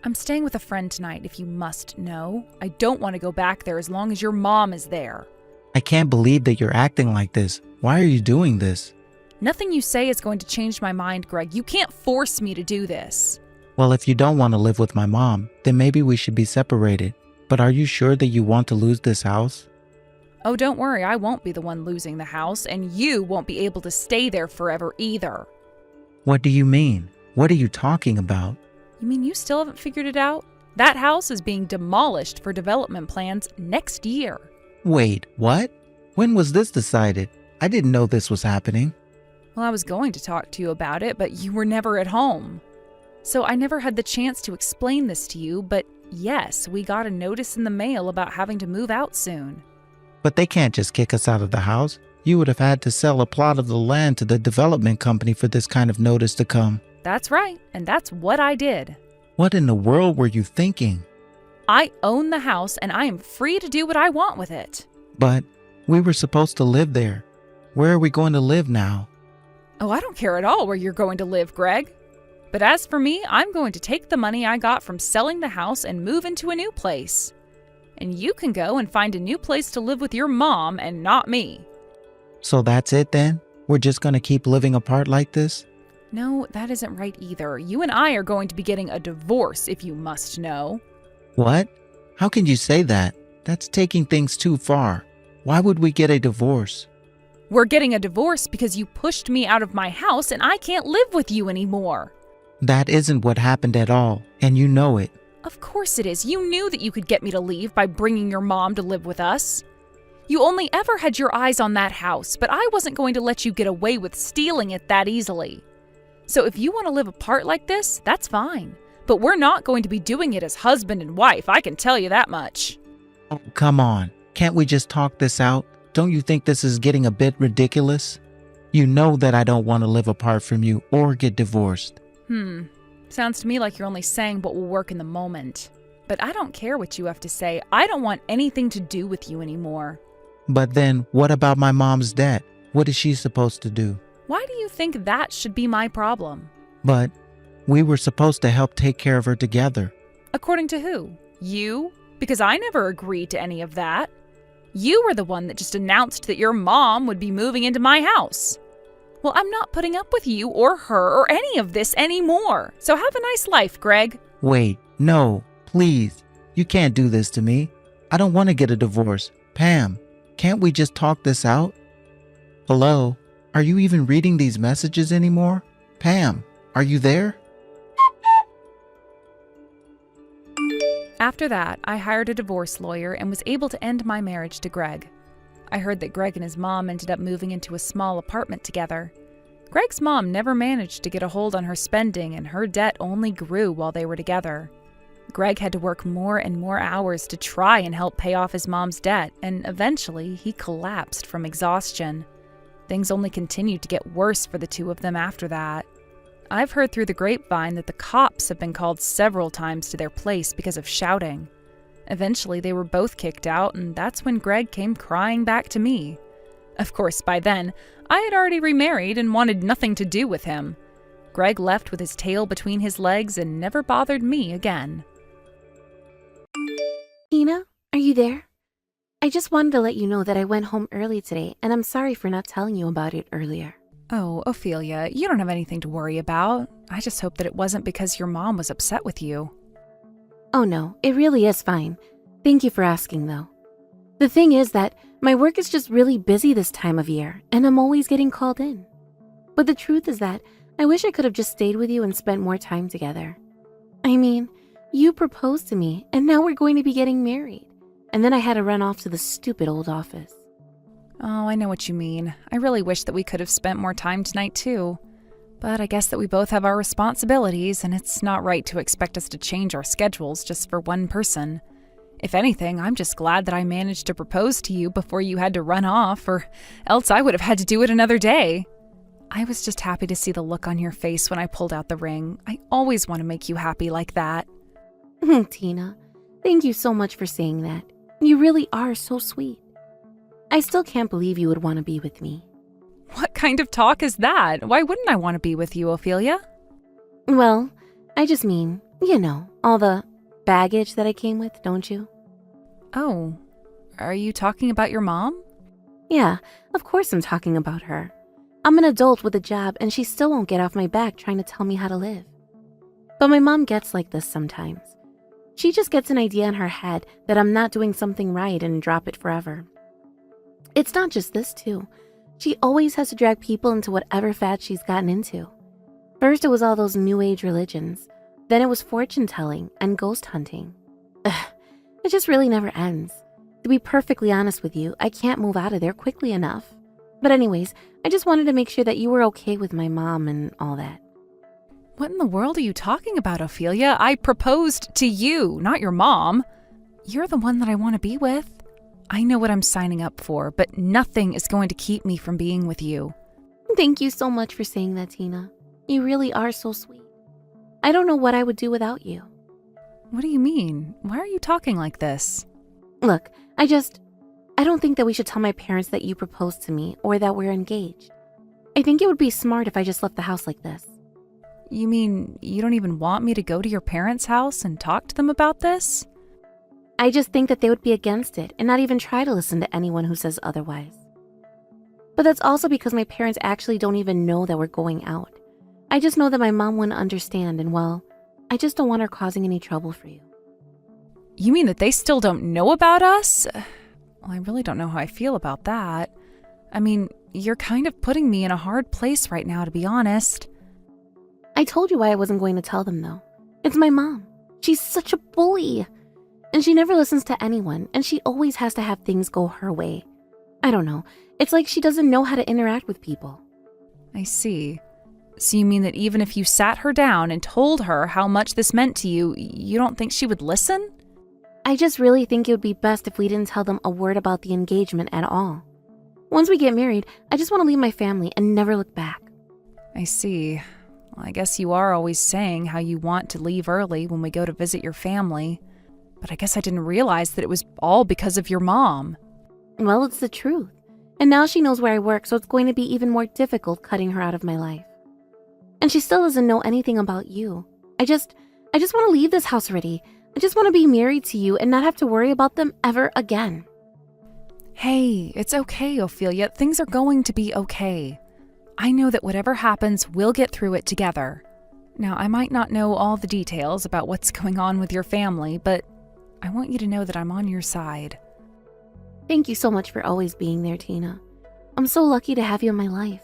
S1: I'm staying with a friend tonight, if you must know. I don't want to go back there as long as your mom is there.
S3: I can't believe that you're acting like this. Why are you doing this?
S1: Nothing you say is going to change my mind, Greg. You can't force me to do this.
S3: Well, if you don't want to live with my mom, then maybe we should be separated. But are you sure that you want to lose this house?
S1: Oh, don't worry, I won't be the one losing the house, and you won't be able to stay there forever either.
S3: What do you mean? What are you talking about?
S1: You mean you still haven't figured it out? That house is being demolished for development plans next year.
S3: Wait, what? When was this decided? I didn't know this was happening.
S1: Well, I was going to talk to you about it, but you were never at home. So I never had the chance to explain this to you, but yes, we got a notice in the mail about having to move out soon.
S3: But they can't just kick us out of the house. You would have had to sell a plot of the land to the development company for this kind of notice to come.
S1: That's right, and that's what I did.
S3: What in the world were you thinking?
S1: I own the house, and I am free to do what I want with it.
S3: But we were supposed to live there. Where are we going to live now?
S1: Oh, I don't care at all where you're going to live, Greg. But as for me, I'm going to take the money I got from selling the house and move into a new place. And you can go and find a new place to live with your mom and not me.
S3: So that's it then? We're just going to keep living apart like this?
S1: No, that isn't right either. You and I are going to be getting a divorce, if you must know.
S3: What? How can you say that? That's taking things too far. Why would we get a divorce?
S1: We're getting a divorce because you pushed me out of my house and I can't live with you anymore.
S3: That isn't what happened at all, and you know it.
S1: Of course it is. You knew that you could get me to leave by bringing your mom to live with us. You only ever had your eyes on that house, but I wasn't going to let you get away with stealing it that easily. So if you want to live apart like this, that's fine. But we're not going to be doing it as husband and wife, I can tell you that much.
S3: Oh, come on. Can't we just talk this out? Don't you think this is getting a bit ridiculous? You know that I don't want to live apart from you or get divorced.
S1: Sounds to me like you're only saying what will work in the moment. But I don't care what you have to say. I don't want anything to do with you anymore.
S3: But then, what about my mom's debt? What is she supposed to do?
S1: Why do you think that should be my problem?
S3: But we were supposed to help take care of her together.
S1: According to who? You? Because I never agreed to any of that. You were the one that just announced that your mom would be moving into my house. Well, I'm not putting up with you or her or any of this anymore. So have a nice life, Greg.
S3: Wait, no, please. You can't do this to me. I don't want to get a divorce. Pam, Can't we just talk this out? Hello? Are you even reading these messages anymore? Pam, are you there?
S1: After that, I hired a divorce lawyer and was able to end my marriage to Greg. I heard that Greg and his mom ended up moving into a small apartment together. Greg's mom never managed to get a hold on her spending, and her debt only grew while they were together. Greg had to work more and more hours to try and help pay off his mom's debt, and eventually he collapsed from exhaustion. Things only continued to get worse for the two of them after that. I've heard through the grapevine that the cops have been called several times to their place because of shouting. Eventually, they were both kicked out, and that's when Greg came crying back to me. Of course, by then, I had already remarried and wanted nothing to do with him. Greg left with his tail between his legs and never bothered me again.
S2: Tina, are you there? I just wanted to let you know that I went home early today, and I'm sorry for not telling you about it earlier.
S1: Oh, Ophelia, you don't have anything to worry about. I just hope that it wasn't because your mom was upset with you.
S2: Oh no, it really is fine. Thank you for asking, though. The thing is that my work is just really busy this time of year, and I'm always getting called in. But the truth is that I wish I could have just stayed with you and spent more time together. I mean, you proposed to me, and now we're going to be getting married. And then I had to run off to the stupid old office.
S1: Oh, I know what you mean. I really wish that we could have spent more time tonight, too. But I guess that we both have our responsibilities, and it's not right to expect us to change our schedules just for one person. If anything, I'm just glad that I managed to propose to you before you had to run off, or else I would have had to do it another day. I was just happy to see the look on your face when I pulled out the ring. I always want to make you happy like that.
S2: Tina, thank you so much for saying that. You really are so sweet. I still can't believe you would want to be with me.
S1: What kind of talk is that? Why wouldn't I want to be with you, Ophelia?
S2: Well, I just mean, all the baggage that I came with, don't you?
S1: Oh, are you talking about your mom?
S2: Yeah, of course I'm talking about her. I'm an adult with a job, and she still won't get off my back trying to tell me how to live. But my mom gets like this sometimes. She just gets an idea in her head that I'm not doing something right and drop it forever. It's not just this, too. She always has to drag people into whatever fad she's gotten into. First, it was all those new age religions. Then it was fortune telling and ghost hunting. Ugh, it just really never ends. To be perfectly honest with you, I can't move out of there quickly enough. But anyways, I just wanted to make sure that you were okay with my mom and all that.
S1: What in the world are you talking about, Ophelia? I proposed to you, not your mom. You're the one that I want to be with. I know what I'm signing up for, but nothing is going to keep me from being with you.
S2: Thank you so much for saying that, Tina. You really are so sweet. I don't know what I would do without you.
S1: What do you mean? Why are you talking like this?
S2: Look, I don't think that we should tell my parents that you proposed to me or that we're engaged. I think it would be smart if I just left the house like this.
S1: You mean you don't even want me to go to your parents' house and talk to them about this?
S2: I just think that they would be against it and not even try to listen to anyone who says otherwise. But that's also because my parents actually don't even know that we're going out. I just know that my mom wouldn't understand, and well, I just don't want her causing any trouble for you.
S1: You mean that they still don't know about us? Well, I really don't know how I feel about that. I mean, you're kind of putting me in a hard place right now, to be honest.
S2: I told you why I wasn't going to tell them, though. It's my mom. She's such a bully. And she never listens to anyone, and she always has to have things go her way. I don't know. It's like she doesn't know how to interact with people.
S1: I see. So you mean that even if you sat her down and told her how much this meant to you, you don't think she would listen?
S2: I just really think it would be best if we didn't tell them a word about the engagement at all. Once we get married, I just want to leave my family and never look back.
S1: I see. Well, I guess you are always saying how you want to leave early when we go to visit your family. But I guess I didn't realize that it was all because of your mom.
S2: Well, it's the truth. And now she knows where I work, so it's going to be even more difficult cutting her out of my life. And she still doesn't know anything about you. I just want to leave this house already. I just want to be married to you and not have to worry about them ever again.
S1: Hey, it's okay, Ophelia. Things are going to be okay. I know that whatever happens, we'll get through it together. Now, I might not know all the details about what's going on with your family, but I want you to know that I'm on your side.
S2: Thank you so much for always being there, Tina. I'm so lucky to have you in my life.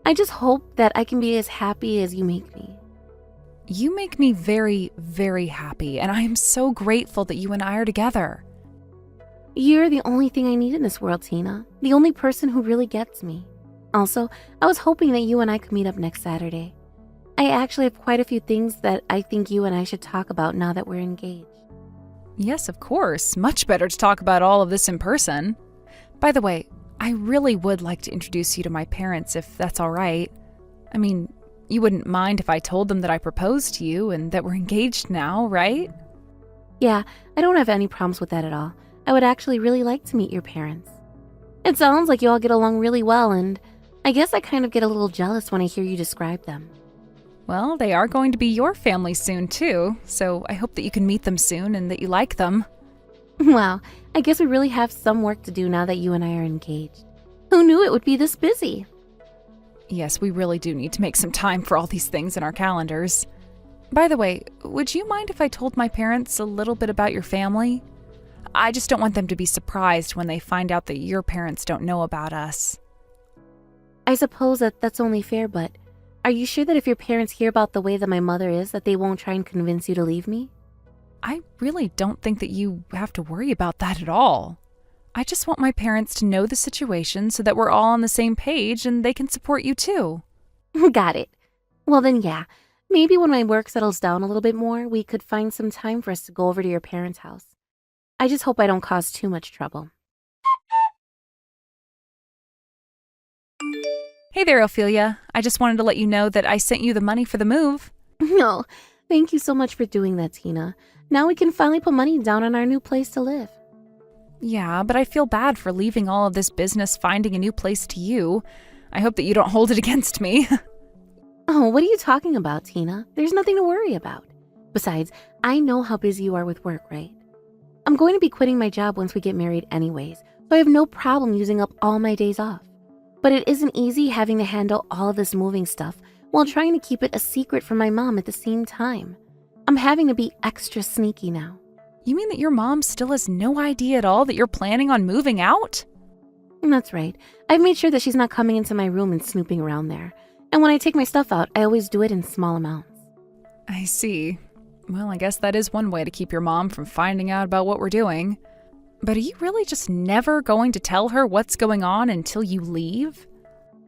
S2: I just hope that I can be as happy as you make me.
S1: You make me very, very happy, and I am so grateful that you and I are together.
S2: You're the only thing I need in this world, Tina. The only person who really gets me. Also, I was hoping that you and I could meet up next Saturday. I actually have quite a few things that I think you and I should talk about now that we're engaged.
S1: Yes, of course. Much better to talk about all of this in person. By the way, I really would like to introduce you to my parents if that's all right. I mean, you wouldn't mind if I told them that I proposed to you and that we're engaged now, right?
S2: Yeah, I don't have any problems with that at all. I would actually really like to meet your parents. It sounds like you all get along really well, and I guess I kind of get a little jealous when I hear you describe them.
S1: Well, they are going to be your family soon, too, so I hope that you can meet them soon and that you like them.
S2: Wow, I guess we really have some work to do now that you and I are engaged. Who knew it would be this busy?
S1: Yes, we really do need to make some time for all these things in our calendars. By the way, would you mind if I told my parents a little bit about your family? I just don't want them to be surprised when they find out that your parents don't know about us.
S2: I suppose that's only fair, but are you sure that if your parents hear about the way that my mother is, that they won't try and convince you to leave me?
S1: I really don't think that you have to worry about that at all. I just want my parents to know the situation so that we're all on the same page and they can support you too.
S2: Got it. Well then, yeah. Maybe when my work settles down a little bit more, we could find some time for us to go over to your parents' house. I just hope I don't cause too much trouble.
S1: Hey there, Ophelia. I just wanted to let you know that I sent you the money for the move.
S2: No, thank you so much for doing that, Tina. Now we can finally put money down on our new place to live.
S1: Yeah, but I feel bad for leaving all of this business finding a new place to you. I hope that you don't hold it against me.
S2: Oh, what are you talking about, Tina? There's nothing to worry about. Besides, I know how busy you are with work, right? I'm going to be quitting my job once we get married anyways, so I have no problem using up all my days off. But it isn't easy having to handle all of this moving stuff while trying to keep it a secret from my mom at the same time. I'm having to be extra sneaky now.
S1: You mean that your mom still has no idea at all that you're planning on moving out?
S2: That's right. I've made sure that she's not coming into my room and snooping around there. And when I take my stuff out, I always do it in small amounts.
S1: I see. Well, I guess that is one way to keep your mom from finding out about what we're doing. But are you really just never going to tell her what's going on until you leave?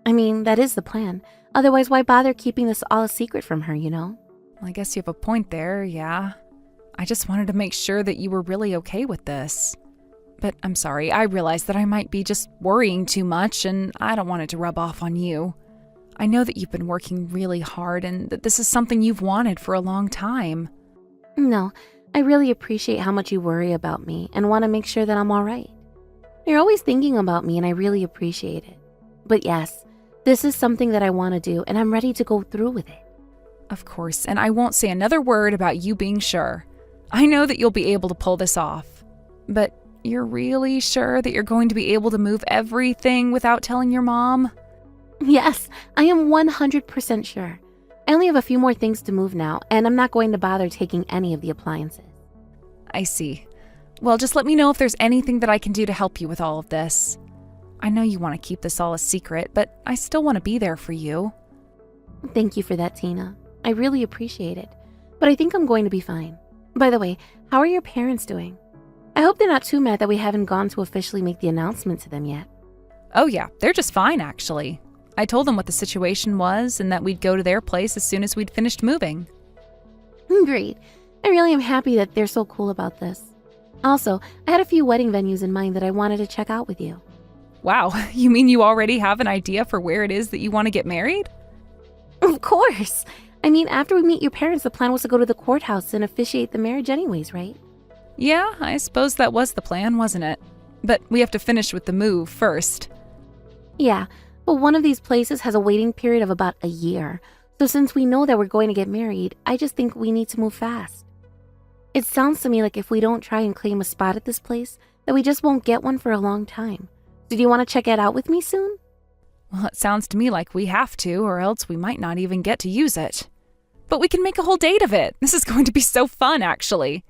S2: I mean, that is the plan. Otherwise, why bother keeping this all a secret from her, you know?
S1: Well, I guess you have a point there, yeah. I just wanted to make sure that you were really okay with this. But I'm sorry, I realize that I might be just worrying too much, and I don't want it to rub off on you. I know that you've been working really hard and that this is something you've wanted for a long time.
S2: No, I really appreciate how much you worry about me and want to make sure that I'm all right. You're always thinking about me, and I really appreciate it. But yes, this is something that I want to do, and I'm ready to go through with it.
S1: Of course, and I won't say another word about you being sure. I know that you'll be able to pull this off. But you're really sure that you're going to be able to move everything without telling your mom?
S2: Yes, I am 100% sure. I only have a few more things to move now, and I'm not going to bother taking any of the appliances.
S1: I see. Well, just let me know if there's anything that I can do to help you with all of this. I know you want to keep this all a secret, but I still want to be there for you.
S2: Thank you for that, Tina. I really appreciate it. But I think I'm going to be fine. By the way, how are your parents doing? I hope they're not too mad that we haven't gone to officially make the announcement to them yet.
S1: Oh yeah, they're just fine, actually. I told them what the situation was and that we'd go to their place as soon as we'd finished moving.
S2: Great. I really am happy that they're so cool about this. Also, I had a few wedding venues in mind that I wanted to check out with you.
S1: Wow, you mean you already have an idea for where it is that you want to get married?
S2: Of course. I mean, after we meet your parents, the plan was to go to the courthouse and officiate the marriage anyways, right?
S1: Yeah, I suppose that was the plan, wasn't it? But we have to finish with the move first.
S2: Yeah, but one of these places has a waiting period of about a year. So since we know that we're going to get married, I just think we need to move fast. It sounds to me like if we don't try and claim a spot at this place, that we just won't get one for a long time. So do you want to check it out with me soon?
S1: Well, it sounds to me like we have to, or else we might not even get to use it. But we can make a whole date of it. This is going to be so fun, actually.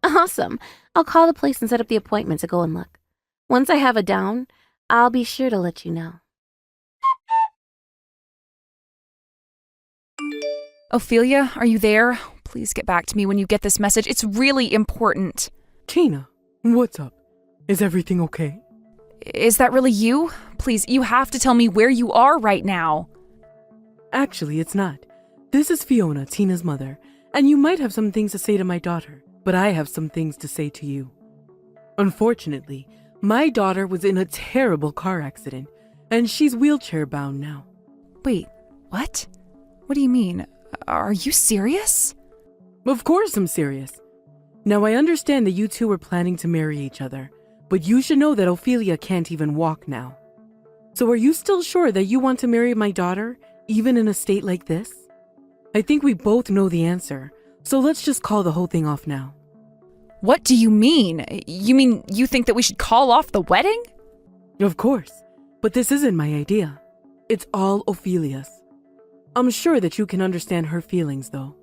S2: Awesome. I'll call the place and set up the appointment to go and look. Once I have it down, I'll be sure to let you know.
S1: Ophelia, are you there? Please get back to me when you get this message. It's really important.
S5: Tina, what's up? Is everything okay?
S1: Is that really you? Please, you have to tell me where you are right now.
S5: Actually, it's not. This is Fiona, Tina's mother, and you might have some things to say to my daughter, but I have some things to say to you. Unfortunately, my daughter was in a terrible car accident, and she's wheelchair-bound now.
S1: Wait, what? What do you mean? Are you serious?
S5: Of course I'm serious. Now, I understand that you two were planning to marry each other, but you should know that Ophelia can't even walk now. So are you still sure that you want to marry my daughter, even in a state like this? I think we both know the answer, so let's just call the whole thing off now.
S1: What do you mean? You mean you think that we should call off the wedding?
S5: Of course, but this isn't my idea. It's all Ophelia's. I'm sure that you can understand her feelings, though.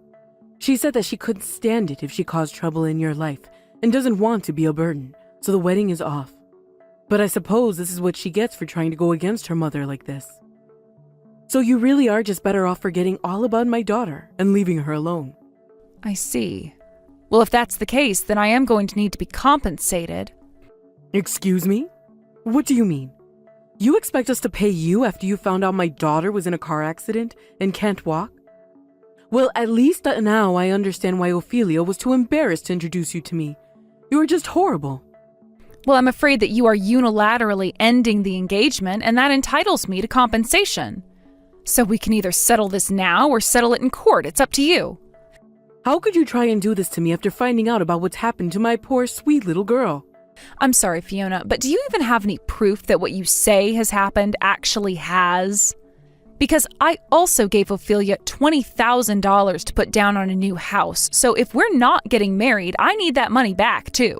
S5: She said that she couldn't stand it if she caused trouble in your life and doesn't want to be a burden, so the wedding is off. But I suppose this is what she gets for trying to go against her mother like this. So you really are just better off forgetting all about my daughter and leaving her alone.
S1: I see. Well, if that's the case, then I am going to need to be compensated.
S5: Excuse me? What do you mean? You expect us to pay you after you found out my daughter was in a car accident and can't walk? Well, at least now I understand why Ophelia was too embarrassed to introduce you to me. You are just horrible.
S1: Well, I'm afraid that you are unilaterally ending the engagement, and that entitles me to compensation. So we can either settle this now or settle it in court. It's up to you.
S5: How could you try and do this to me after finding out about what's happened to my poor, sweet little girl?
S1: I'm sorry, Fiona, but do you even have any proof that what you say has happened actually has? Because I also gave Ophelia $20,000 to put down on a new house, so if we're not getting married, I need that money back, too.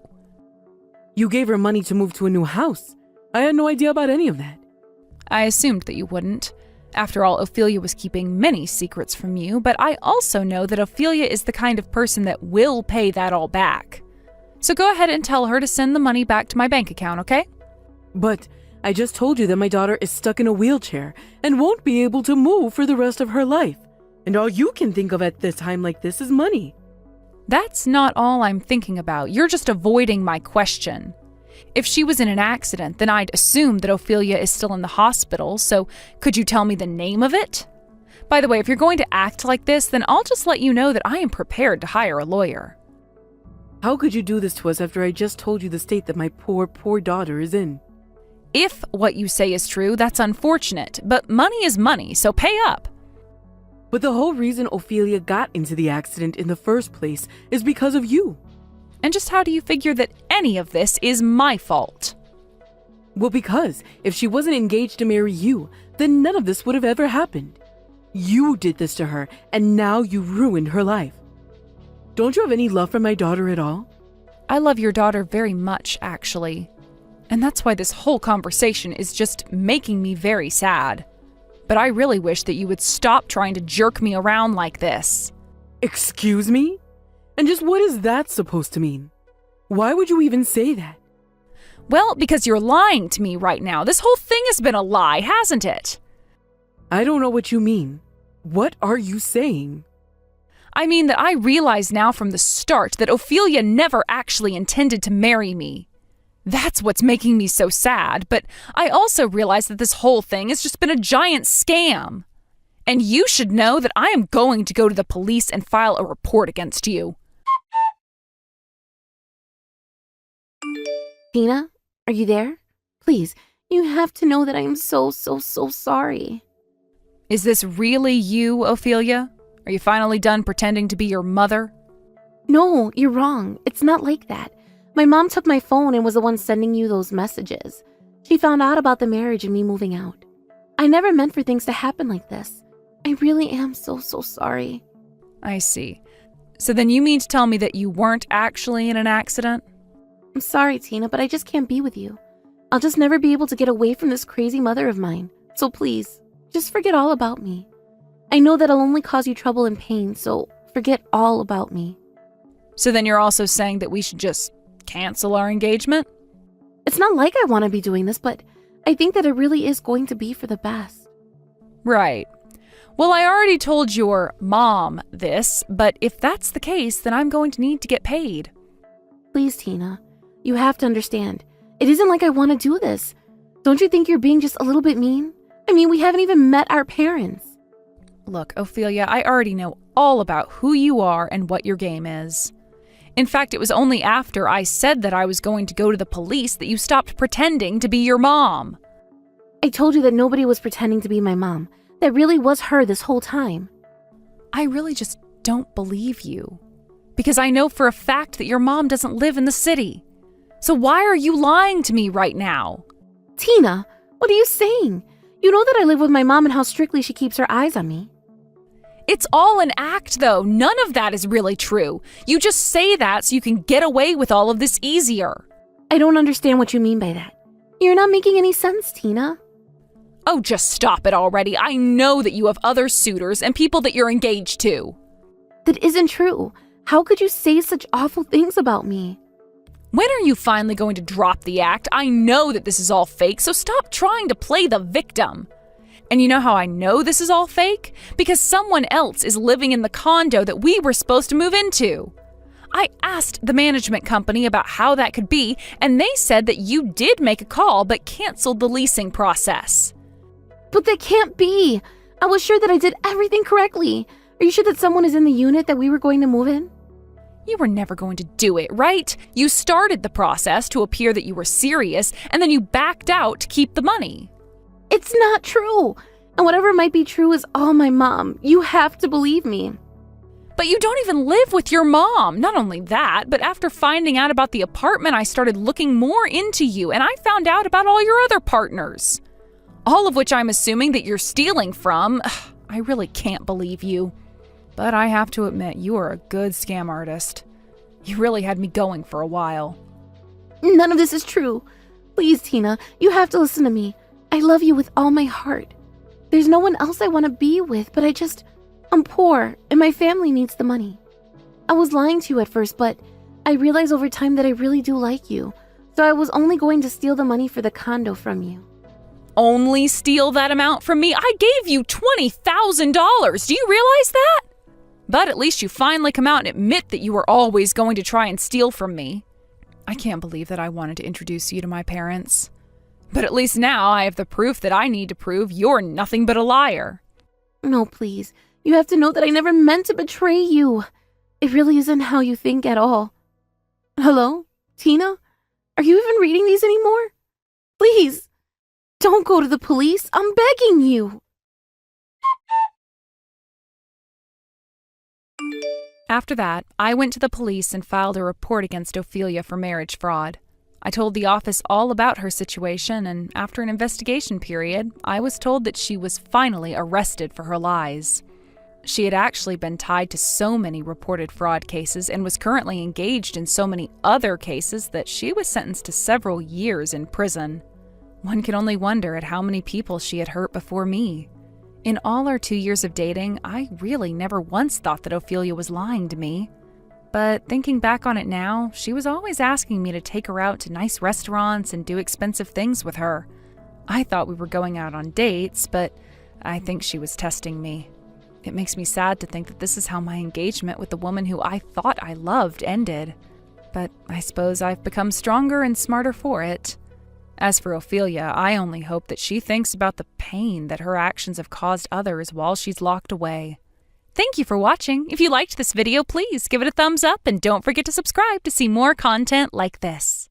S5: You gave her money to move to a new house. I had no idea about any of that.
S1: I assumed that you wouldn't. After all, Ophelia was keeping many secrets from you, but I also know that Ophelia is the kind of person that will pay that all back. So go ahead and tell her to send the money back to my bank account, okay?
S5: But I just told you that my daughter is stuck in a wheelchair and won't be able to move for the rest of her life. And all you can think of at this time like this is money.
S1: That's not all I'm thinking about. You're just avoiding my question. If she was in an accident, then I'd assume that Ophelia is still in the hospital, so could you tell me the name of it? By the way, if you're going to act like this, then I'll just let you know that I am prepared to hire a lawyer.
S5: How could you do this to us after I just told you the state that my poor, poor daughter is in?
S1: If what you say is true, that's unfortunate, but money is money, so pay up.
S5: But the whole reason Ophelia got into the accident in the first place is because of you.
S1: And just how do you figure that any of this is my fault?
S5: Well, because if she wasn't engaged to marry you, then none of this would have ever happened. You did this to her, and now you ruined her life. Don't you have any love for my daughter at all?
S1: I love your daughter very much, actually. And that's why this whole conversation is just making me very sad. But I really wish that you would stop trying to jerk me around like this.
S5: Excuse me? And just what is that supposed to mean? Why would you even say that?
S1: Well, because you're lying to me right now. This whole thing has been a lie, hasn't it?
S5: I don't know what you mean. What are you saying?
S1: I mean that I realize now from the start that Ophelia never actually intended to marry me. That's what's making me so sad, but I also realize that this whole thing has just been a giant scam. And you should know that I am going to go to the police and file a report against you.
S2: Tina, are you there? Please, you have to know that I am so sorry.
S1: Is this really you, Ophelia? Are you finally done pretending to be your mother?
S2: No, you're wrong. It's not like that. My mom took my phone and was the one sending you those messages. She found out about the marriage and me moving out. I never meant for things to happen like this. I really am so sorry.
S1: I see. So then you mean to tell me that you weren't actually in an accident?
S2: I'm sorry, Tina, but I just can't be with you. I'll just never be able to get away from this crazy mother of mine. So please, just forget all about me. I know that I'll only cause you trouble and pain, so forget all about me.
S1: So then you're also saying that we should just cancel our engagement?
S2: It's not like I want to be doing this, but I think that it really is going to be for the best.
S1: Right. Well, I already told your mom this, but if that's the case, then I'm going to need to get paid.
S2: Please, Tina, you have to understand. It isn't like I want to do this. Don't you think you're being just a little bit mean? I mean, we haven't even met our parents.
S1: Look, Ophelia, I already know all about who you are and what your game is. In fact, it was only after I said that I was going to go to the police that you stopped pretending to be your mom.
S2: I told you that nobody was pretending to be my mom. That really was her this whole time.
S1: I really just don't believe you. Because I know for a fact that your mom doesn't live in the city. So why are you lying to me right now?
S2: Tina, what are you saying? You know that I live with my mom and how strictly she keeps her eyes on me.
S1: It's all an act, though. None of that is really true. You just say that so you can get away with all of this easier.
S2: I don't understand what you mean by that. You're not making any sense, Tina.
S1: Oh, just stop it already. I know that you have other suitors and people that you're engaged to.
S2: That isn't true. How could you say such awful things about me?
S1: When are you finally going to drop the act? I know that this is all fake, so stop trying to play the victim. And you know how I know this is all fake? Because someone else is living in the condo that we were supposed to move into. I asked the management company about how that could be, and they said that you did make a call but canceled the leasing process.
S2: But that can't be. I was sure that I did everything correctly. Are you sure that someone is in the unit that we were going to move in?
S1: You were never going to do it, right? You started the process to appear that you were serious, and then you backed out to keep the money.
S2: It's not true. And whatever might be true is all my mom. You have to believe me.
S1: But you don't even live with your mom. Not only that, but after finding out about the apartment, I started looking more into you, and I found out about all your other partners. All of which I'm assuming that you're stealing from. I really can't believe you. But I have to admit, you are a good scam artist. You really had me going for a while.
S2: None of this is true. Please, Tina, you have to listen to me. I love you with all my heart. There's no one else I want to be with, but I'm poor, and my family needs the money. I was lying to you at first, but I realized over time that I really do like you, so I was only going to steal the money for the condo from you.
S1: Only steal that amount from me? I gave you $20,000. Do you realize that? But at least you finally come out and admit that you were always going to try and steal from me. I can't believe that I wanted to introduce you to my parents. But at least now I have the proof that I need to prove you're nothing but a liar.
S2: No, please. You have to know that I never meant to betray you. It really isn't how you think at all. Hello? Tina? Are you even reading these anymore? Please, don't go to the police. I'm begging you.
S1: After that, I went to the police and filed a report against Ophelia for marriage fraud. I told the office all about her situation, and after an investigation period, I was told that she was finally arrested for her lies. She had actually been tied to so many reported fraud cases and was currently engaged in so many other cases that she was sentenced to several years in prison. One can only wonder at how many people she had hurt before me. In all our 2 years of dating, I really never once thought that Ophelia was lying to me. But thinking back on it now, she was always asking me to take her out to nice restaurants and do expensive things with her. I thought we were going out on dates, but I think she was testing me. It makes me sad to think that this is how my engagement with the woman who I thought I loved ended. But I suppose I've become stronger and smarter for it. As for Ophelia, I only hope that she thinks about the pain that her actions have caused others while she's locked away. Thank you for watching. If you liked this video, please give it a thumbs up and don't forget to subscribe to see more content like this.